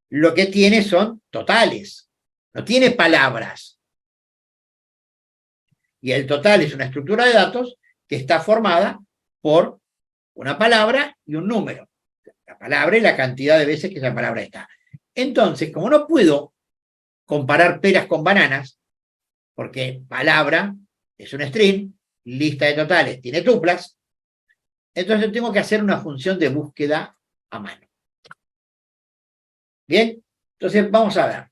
Lo que tiene son totales, no tiene palabras. Y el total es una estructura de datos que está formada por una palabra y un número. La palabra y la cantidad de veces que esa palabra está. Entonces, como no puedo comparar peras con bananas, porque palabra es un string, lista de totales tiene tuplas, entonces tengo que hacer una función de búsqueda a mano. Bien, entonces vamos a ver.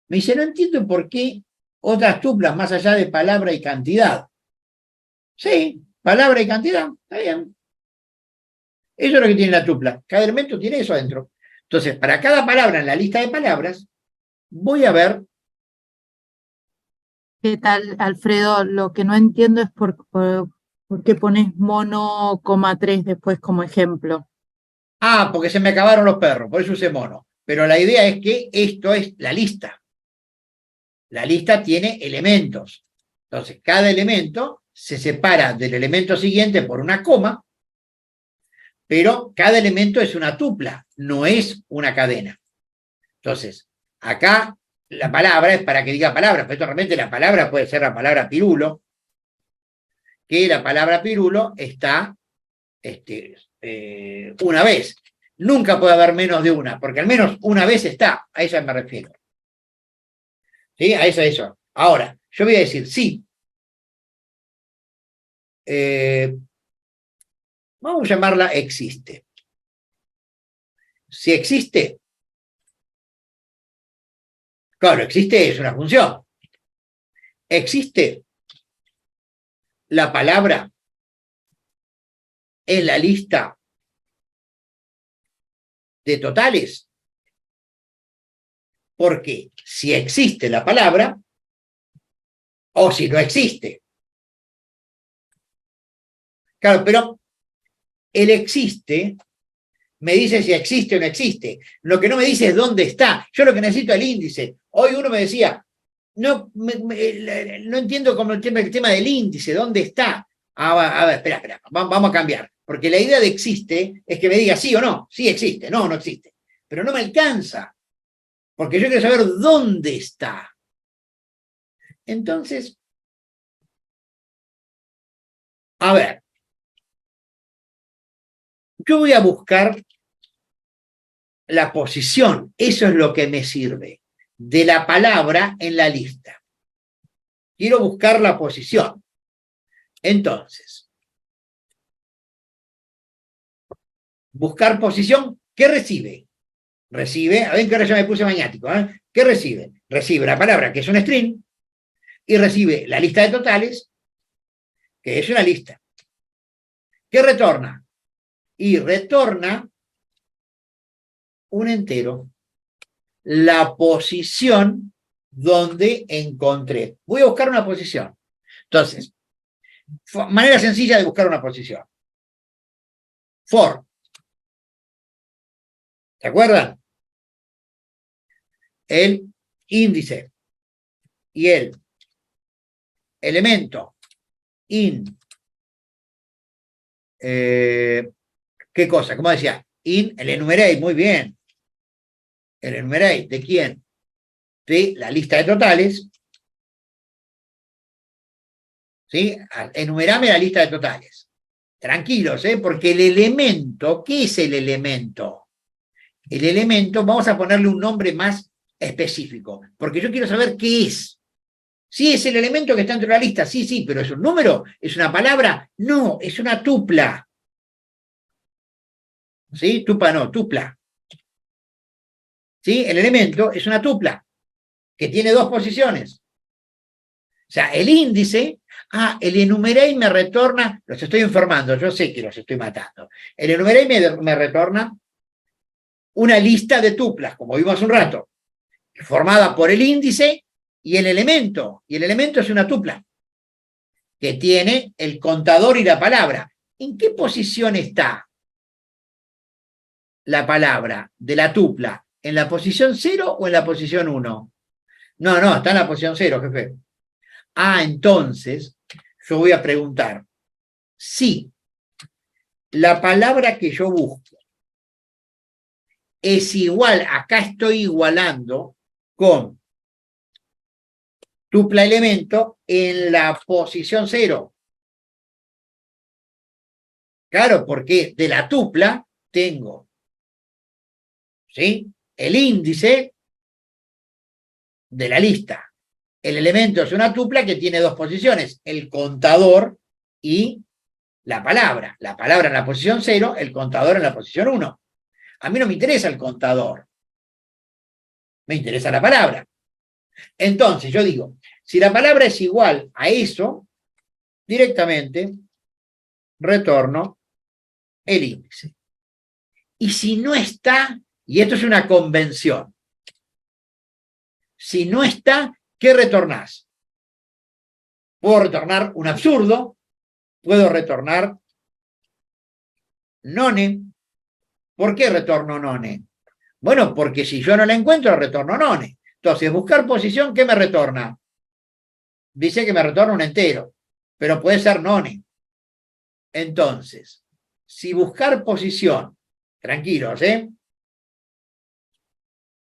Me dice, no entiendo por qué otras tuplas más allá de palabra y cantidad. Sí, palabra y cantidad, está bien. Eso es lo que tiene la tupla. Cada elemento tiene eso adentro. Entonces, para cada palabra en la lista de palabras, voy a ver. ¿Qué tal, Alfredo? Lo que no entiendo es por qué pones mono, coma 3 después como ejemplo. Ah, porque se me acabaron los perros, por eso usé mono. Pero la idea es que esto es la lista. La lista tiene elementos. Entonces, cada elemento se separa del elemento siguiente por una coma, pero cada elemento es una tupla, no es una cadena. Entonces, acá la palabra es para que diga palabra, pero realmente la palabra puede ser la palabra pirulo, que la palabra pirulo está una vez. Nunca puede haber menos de una, porque al menos una vez está, a eso me refiero. ¿Sí? A eso. Ahora, yo voy a decir sí. Vamos a llamarla existe. Si existe, claro, existe es una función. Existe la palabra en la lista de totales. Porque si existe la palabra, o si no existe. Claro, pero el existe me dice si existe o no existe. Lo que no me dice es dónde está. Yo lo que necesito es el índice. Hoy uno me decía, no entiendo como el tema del índice, ¿dónde está? A ver, espera, vamos a cambiar. Porque la idea de existe es que me diga sí o no. Sí existe, no existe. Pero no me alcanza. Porque yo quiero saber dónde está. Entonces, a ver, yo voy a buscar la posición, eso es lo que me sirve, de la palabra en la lista. Quiero buscar la posición. Entonces, buscar posición, ¿qué recibe? Recibe, a ver que ahora ya me puse maniático, ¿eh? ¿Qué recibe? Recibe la palabra, que es un string, y recibe la lista de totales, que es una lista. ¿Qué retorna? Y retorna un entero. La posición donde encontré. Voy a buscar una posición. Entonces, manera sencilla de buscar una posición. For. ¿Se acuerdan? El índice y el elemento in. ¿Qué cosa? ¿Cómo decía? In, el enumerate, muy bien. El enumerate, ¿de quién? De la lista de totales. ¿Sí? Enumerame la lista de totales. Tranquilos, porque el elemento, ¿qué es el elemento? El elemento, vamos a ponerle un nombre más específico, porque yo quiero saber qué es. Sí, es el elemento que está dentro de la lista, sí, pero ¿es un número? ¿Es una palabra? No, es una tupla. ¿Sí? Tupla no, tupla. ¿Sí? El elemento es una tupla que tiene dos posiciones. O sea, el índice, el enumerate me retorna, los estoy informando, yo sé que los estoy matando. El enumerate me retorna una lista de tuplas, como vimos hace un rato, formada por el índice y el elemento. Y el elemento es una tupla que tiene el contador y la palabra. ¿En qué posición está la palabra de la tupla? ¿En la posición 0 o en la posición 1? No, está en la posición 0, jefe. Entonces, yo voy a preguntar si la palabra que yo busco es igual, acá estoy igualando con tupla elemento en la posición 0. Claro, porque de la tupla tengo, ¿sí?, el índice de la lista. El elemento es una tupla que tiene dos posiciones, el contador y la palabra. La palabra en la posición 0, el contador en la posición 1. A mí no me interesa el contador, me interesa la palabra. Entonces yo digo, si la palabra es igual a eso, directamente retorno el índice. Y si no está, y esto es una convención, si no está, ¿qué retornás? Puedo retornar un absurdo, puedo retornar none. ¿Por qué retorno none? Bueno, porque si yo no la encuentro, retorno none. Entonces, buscar posición, ¿qué me retorna? Dice que me retorna un entero, pero puede ser none. Entonces, si buscar posición, tranquilos,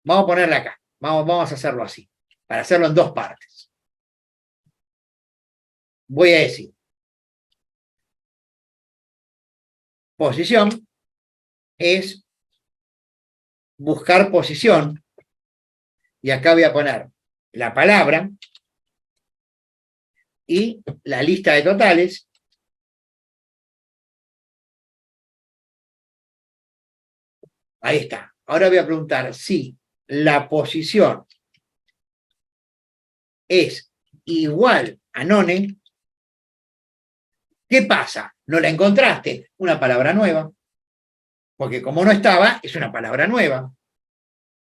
vamos a ponerla acá, vamos a hacerlo así, para hacerlo en dos partes. Voy a decir, posición es buscar posición, y acá voy a poner la palabra y la lista de totales. Ahí está. Ahora voy a preguntar si la posición es igual a none. ¿Qué pasa? ¿No la encontraste? Una palabra nueva. Porque como no estaba, es una palabra nueva.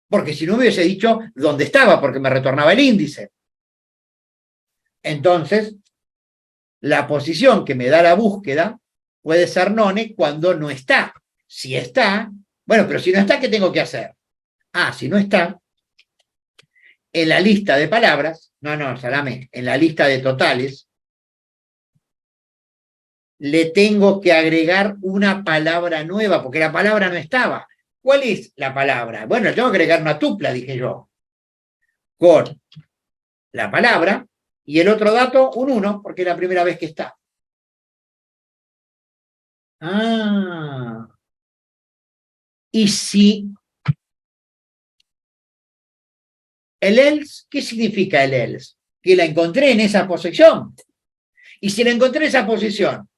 Porque si no hubiese dicho dónde estaba, porque me retornaba el índice. Entonces, la posición que me da la búsqueda puede ser none cuando no está. Si está, bueno, pero si no está, ¿qué tengo que hacer? Si no está, en la lista de palabras, salame, en la lista de totales, le tengo que agregar una palabra nueva, porque la palabra no estaba. ¿Cuál es la palabra? Bueno, tengo que agregar una tupla, dije yo, con la palabra y el otro dato, un 1, porque es la primera vez que está. Y si el else, ¿qué significa el else? Que la encontré en esa posición. Y si la encontré en esa posición,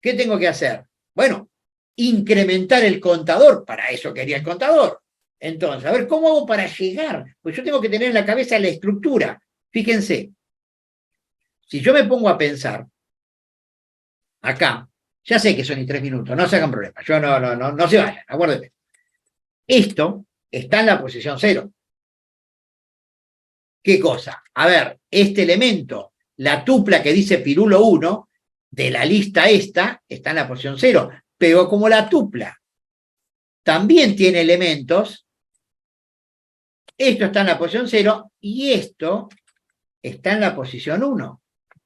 ¿qué tengo que hacer? Bueno, incrementar el contador, para eso quería el contador. Entonces, a ver, ¿cómo hago para llegar? Pues yo tengo que tener en la cabeza la estructura. Fíjense, si yo me pongo a pensar, acá, ya sé que son 3 minutos, no se hagan problemas, yo no se vayan, acuérdense. Esto está en la posición 0. ¿Qué cosa? A ver, este elemento, la tupla que dice Pirulo 1, de la lista esta, está en la posición 0, pero como la tupla también tiene elementos, esto está en la posición 0 y esto está en la posición 1.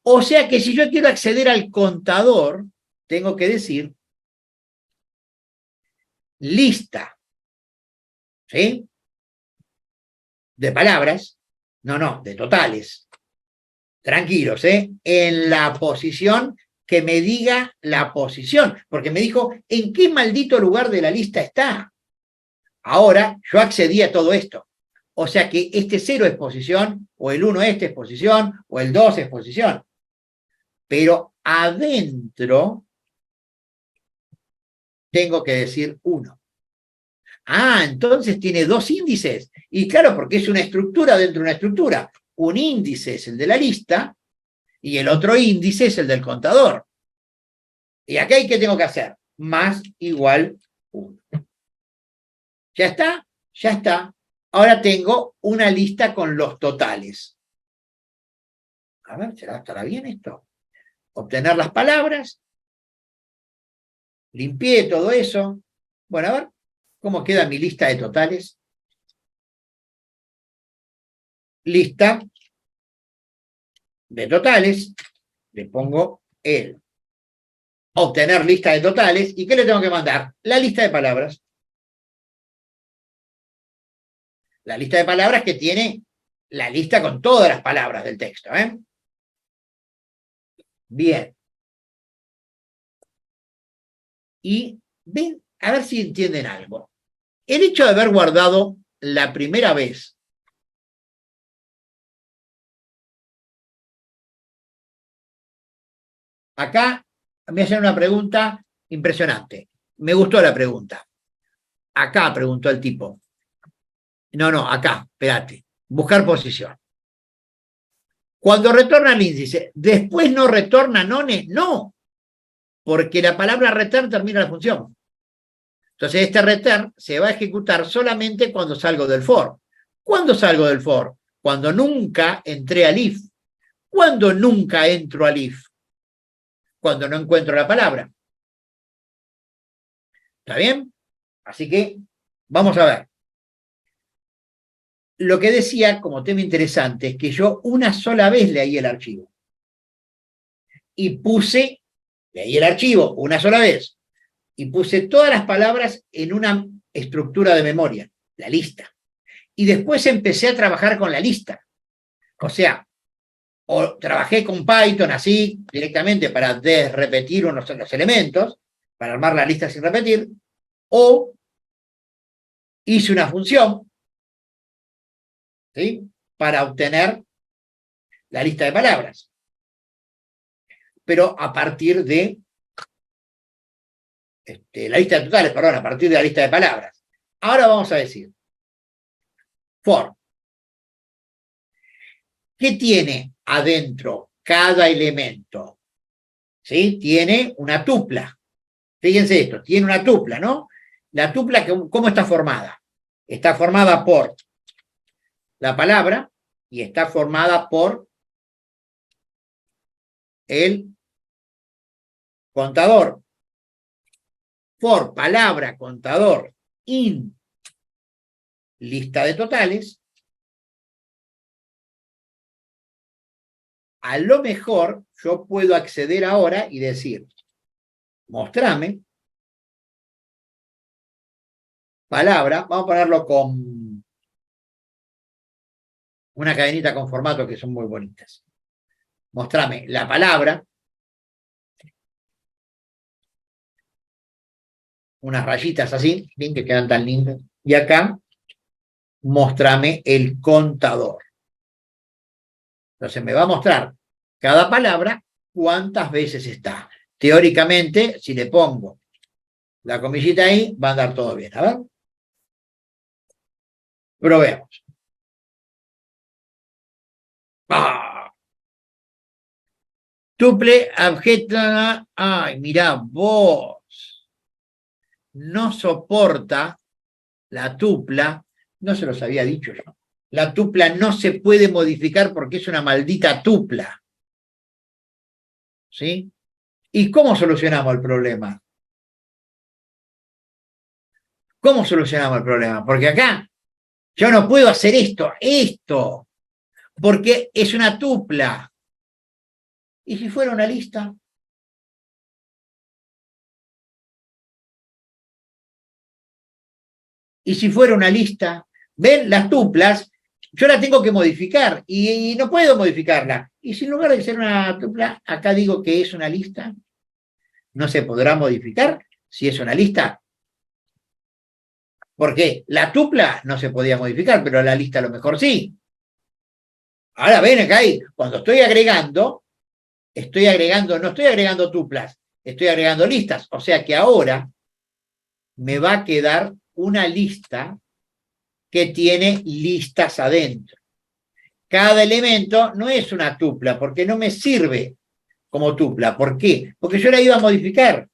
O sea que si yo quiero acceder al contador, tengo que decir lista, ¿sí?, de palabras, de totales. Tranquilos, en la posición que me diga la posición, porque me dijo, ¿en qué maldito lugar de la lista está? Ahora yo accedí a todo esto. O sea que este 0 es posición, o el 1 este es posición, o el 2 es posición. Pero adentro tengo que decir 1. Ah, entonces tiene dos índices. Y claro, porque es una estructura dentro de una estructura. Un índice es el de la lista y el otro índice es el del contador. ¿Y acá qué tengo que hacer? Más igual 1. ¿Ya está? Ya está. Ahora tengo una lista con los totales. A ver, ¿estará bien esto? Obtener las palabras. Limpié todo eso. Bueno, a ver, ¿cómo queda mi lista de totales? Lista de totales. Le pongo el obtener lista de totales. ¿Y qué le tengo que mandar? La lista de palabras. La lista de palabras que tiene la lista con todas las palabras del texto. Bien. Y ven, a ver si entienden algo. El hecho de haber guardado la primera vez acá me hacen una pregunta impresionante. Me gustó la pregunta. Acá preguntó el tipo. No, acá, espérate. Buscar posición. Cuando retorna el índice, después no retorna none, no, porque la palabra return termina la función. Entonces este return se va a ejecutar solamente cuando salgo del for. ¿Cuándo salgo del for? Cuando nunca entré al if. ¿Cuándo nunca entro al if? Cuando no encuentro la palabra. ¿Está bien? Así que vamos a ver. Lo que decía como tema interesante es que yo una sola vez leí el archivo. Y leí el archivo una sola vez. Y puse todas las palabras en una estructura de memoria, la lista. Y después empecé a trabajar con la lista. O sea, o trabajé con Python así directamente para desrepetir los elementos, para armar la lista sin repetir, o hice una función, ¿sí?, para obtener la lista de palabras. Pero a partir de la lista de totales, perdón, a partir de la lista de palabras. Ahora vamos a decir, for. ¿Qué tiene adentro cada elemento? ¿Sí? Tiene una tupla. Fíjense esto, tiene una tupla, ¿no? La tupla, ¿cómo está formada? Está formada por la palabra y está formada por el contador. For, palabra, contador, in, lista de totales. A lo mejor yo puedo acceder ahora y decir, mostrame palabra, vamos a ponerlo con una cadenita con formato que son muy bonitas. Mostrame la palabra, unas rayitas así, bien, que quedan tan lindas, y acá mostrame el contador. Entonces me va a mostrar cada palabra cuántas veces está. Teóricamente, si le pongo la comillita ahí, va a andar todo bien. A ver. Probemos. Tuple, objeto. Ay, mirá vos. No soporta la tupla. No se los había dicho yo. La tupla no se puede modificar porque es una maldita tupla. ¿Sí? ¿Y cómo solucionamos el problema? ¿Cómo solucionamos el problema? Porque acá yo no puedo hacer esto, porque es una tupla. ¿Y si fuera una lista? ¿Y si fuera una lista? ¿Ven? Las tuplas, yo la tengo que modificar y no puedo modificarla. Y si en lugar de ser una tupla, acá digo que es una lista, no se podrá modificar si es una lista. Porque la tupla no se podía modificar, pero la lista a lo mejor sí. Ahora ven acá ahí, cuando estoy agregando, no estoy agregando tuplas, estoy agregando listas. O sea que ahora me va a quedar una lista que tiene listas adentro. Cada elemento no es una tupla, porque no me sirve como tupla. ¿Por qué? Porque yo la iba a modificar.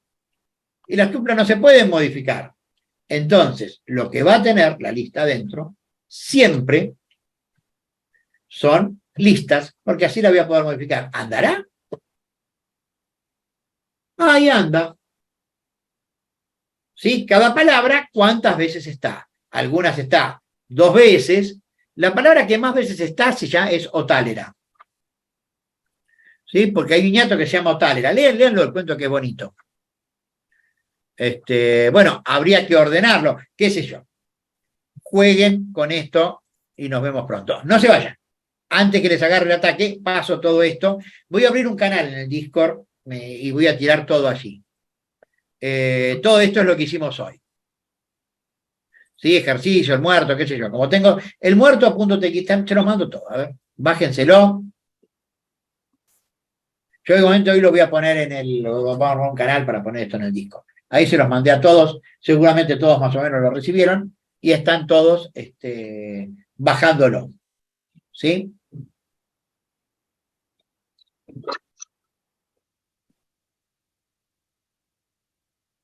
Y las tuplas no se pueden modificar. Entonces, lo que va a tener la lista adentro siempre son listas, porque así la voy a poder modificar. ¿Andará? Ahí anda. ¿Sí? Cada palabra, ¿cuántas veces está? Algunas está 2 veces. La palabra que más veces está si ya es otálera. ¿Sí? Porque hay un ñato que se llama otálera. Léanlo, el cuento que es bonito. Bueno, habría que ordenarlo, qué sé yo. Jueguen con esto y nos vemos pronto. No se vayan. Antes que les agarre el ataque, paso todo esto. Voy a abrir un canal en el Discord y voy a tirar todo allí. Todo esto es lo que hicimos hoy. ¿Sí? Ejercicio, el muerto, qué sé yo. Como tengo el muerto a punto de quitar, se los mando todo. A ver, bájenselo. Yo de momento hoy lo voy a poner vamos a armar un canal para poner esto en el Discord. Ahí se los mandé a todos, seguramente todos más o menos lo recibieron y están todos bajándolo. ¿Sí?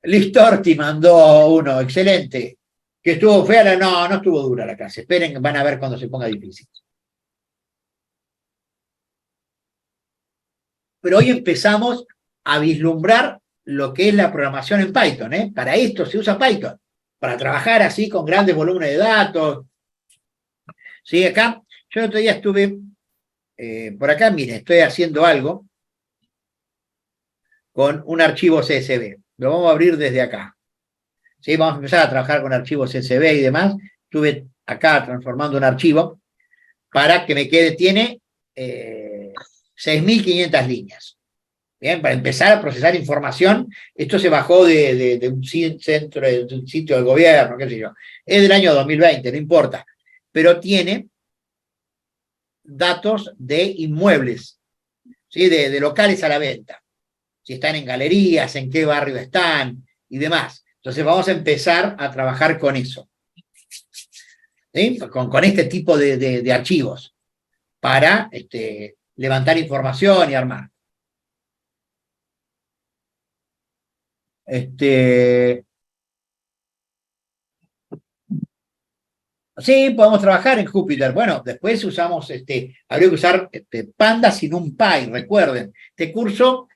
Listorti mandó uno, excelente. Que estuvo fea, no estuvo dura la clase. Esperen, van a ver cuando se ponga difícil. Pero hoy empezamos a vislumbrar lo que es la programación en Python. Para esto se usa Python, para trabajar así con grandes volúmenes de datos. ¿Sí? Acá, yo el otro día estuve por acá, miren, estoy haciendo algo con un archivo CSV. Lo vamos a abrir desde acá. ¿Sí? Vamos a empezar a trabajar con archivos CSV y demás. Estuve acá transformando un archivo para que me quede, tiene 6.500 líneas. Bien, para empezar a procesar información, esto se bajó de un centro, de un sitio del gobierno, qué sé yo. Es del año 2020, no importa. Pero tiene datos de inmuebles, ¿sí? De locales a la venta. Si están en galerías, en qué barrio están y demás. Entonces vamos a empezar a trabajar con eso. ¿Sí? Con este tipo de archivos para levantar información y armar. Sí, podemos trabajar en Júpiter. Bueno, después usamos, habría que usar Pandas y NumPy, recuerden. Este curso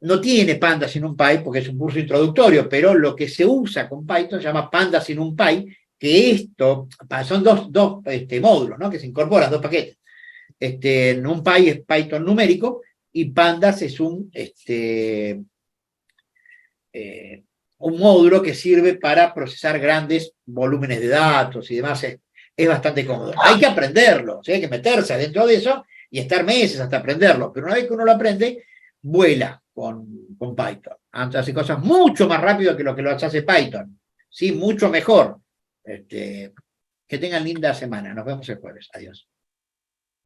no tiene Pandas y NumPy porque es un curso introductorio, pero lo que se usa con Python se llama Pandas y NumPy, que esto, son dos módulos, ¿no? Que se incorporan, 2 paquetes. NumPy es Python numérico y Pandas es un módulo que sirve para procesar grandes volúmenes de datos y demás. Es bastante cómodo. Hay que aprenderlo, ¿sí? Hay que meterse adentro de eso y estar meses hasta aprenderlo. Pero una vez que uno lo aprende, vuela con Python. Hace cosas mucho más rápido que lo que hace Python. ¿Sí? Mucho mejor. Que tengan linda semana. Nos vemos el jueves. Adiós.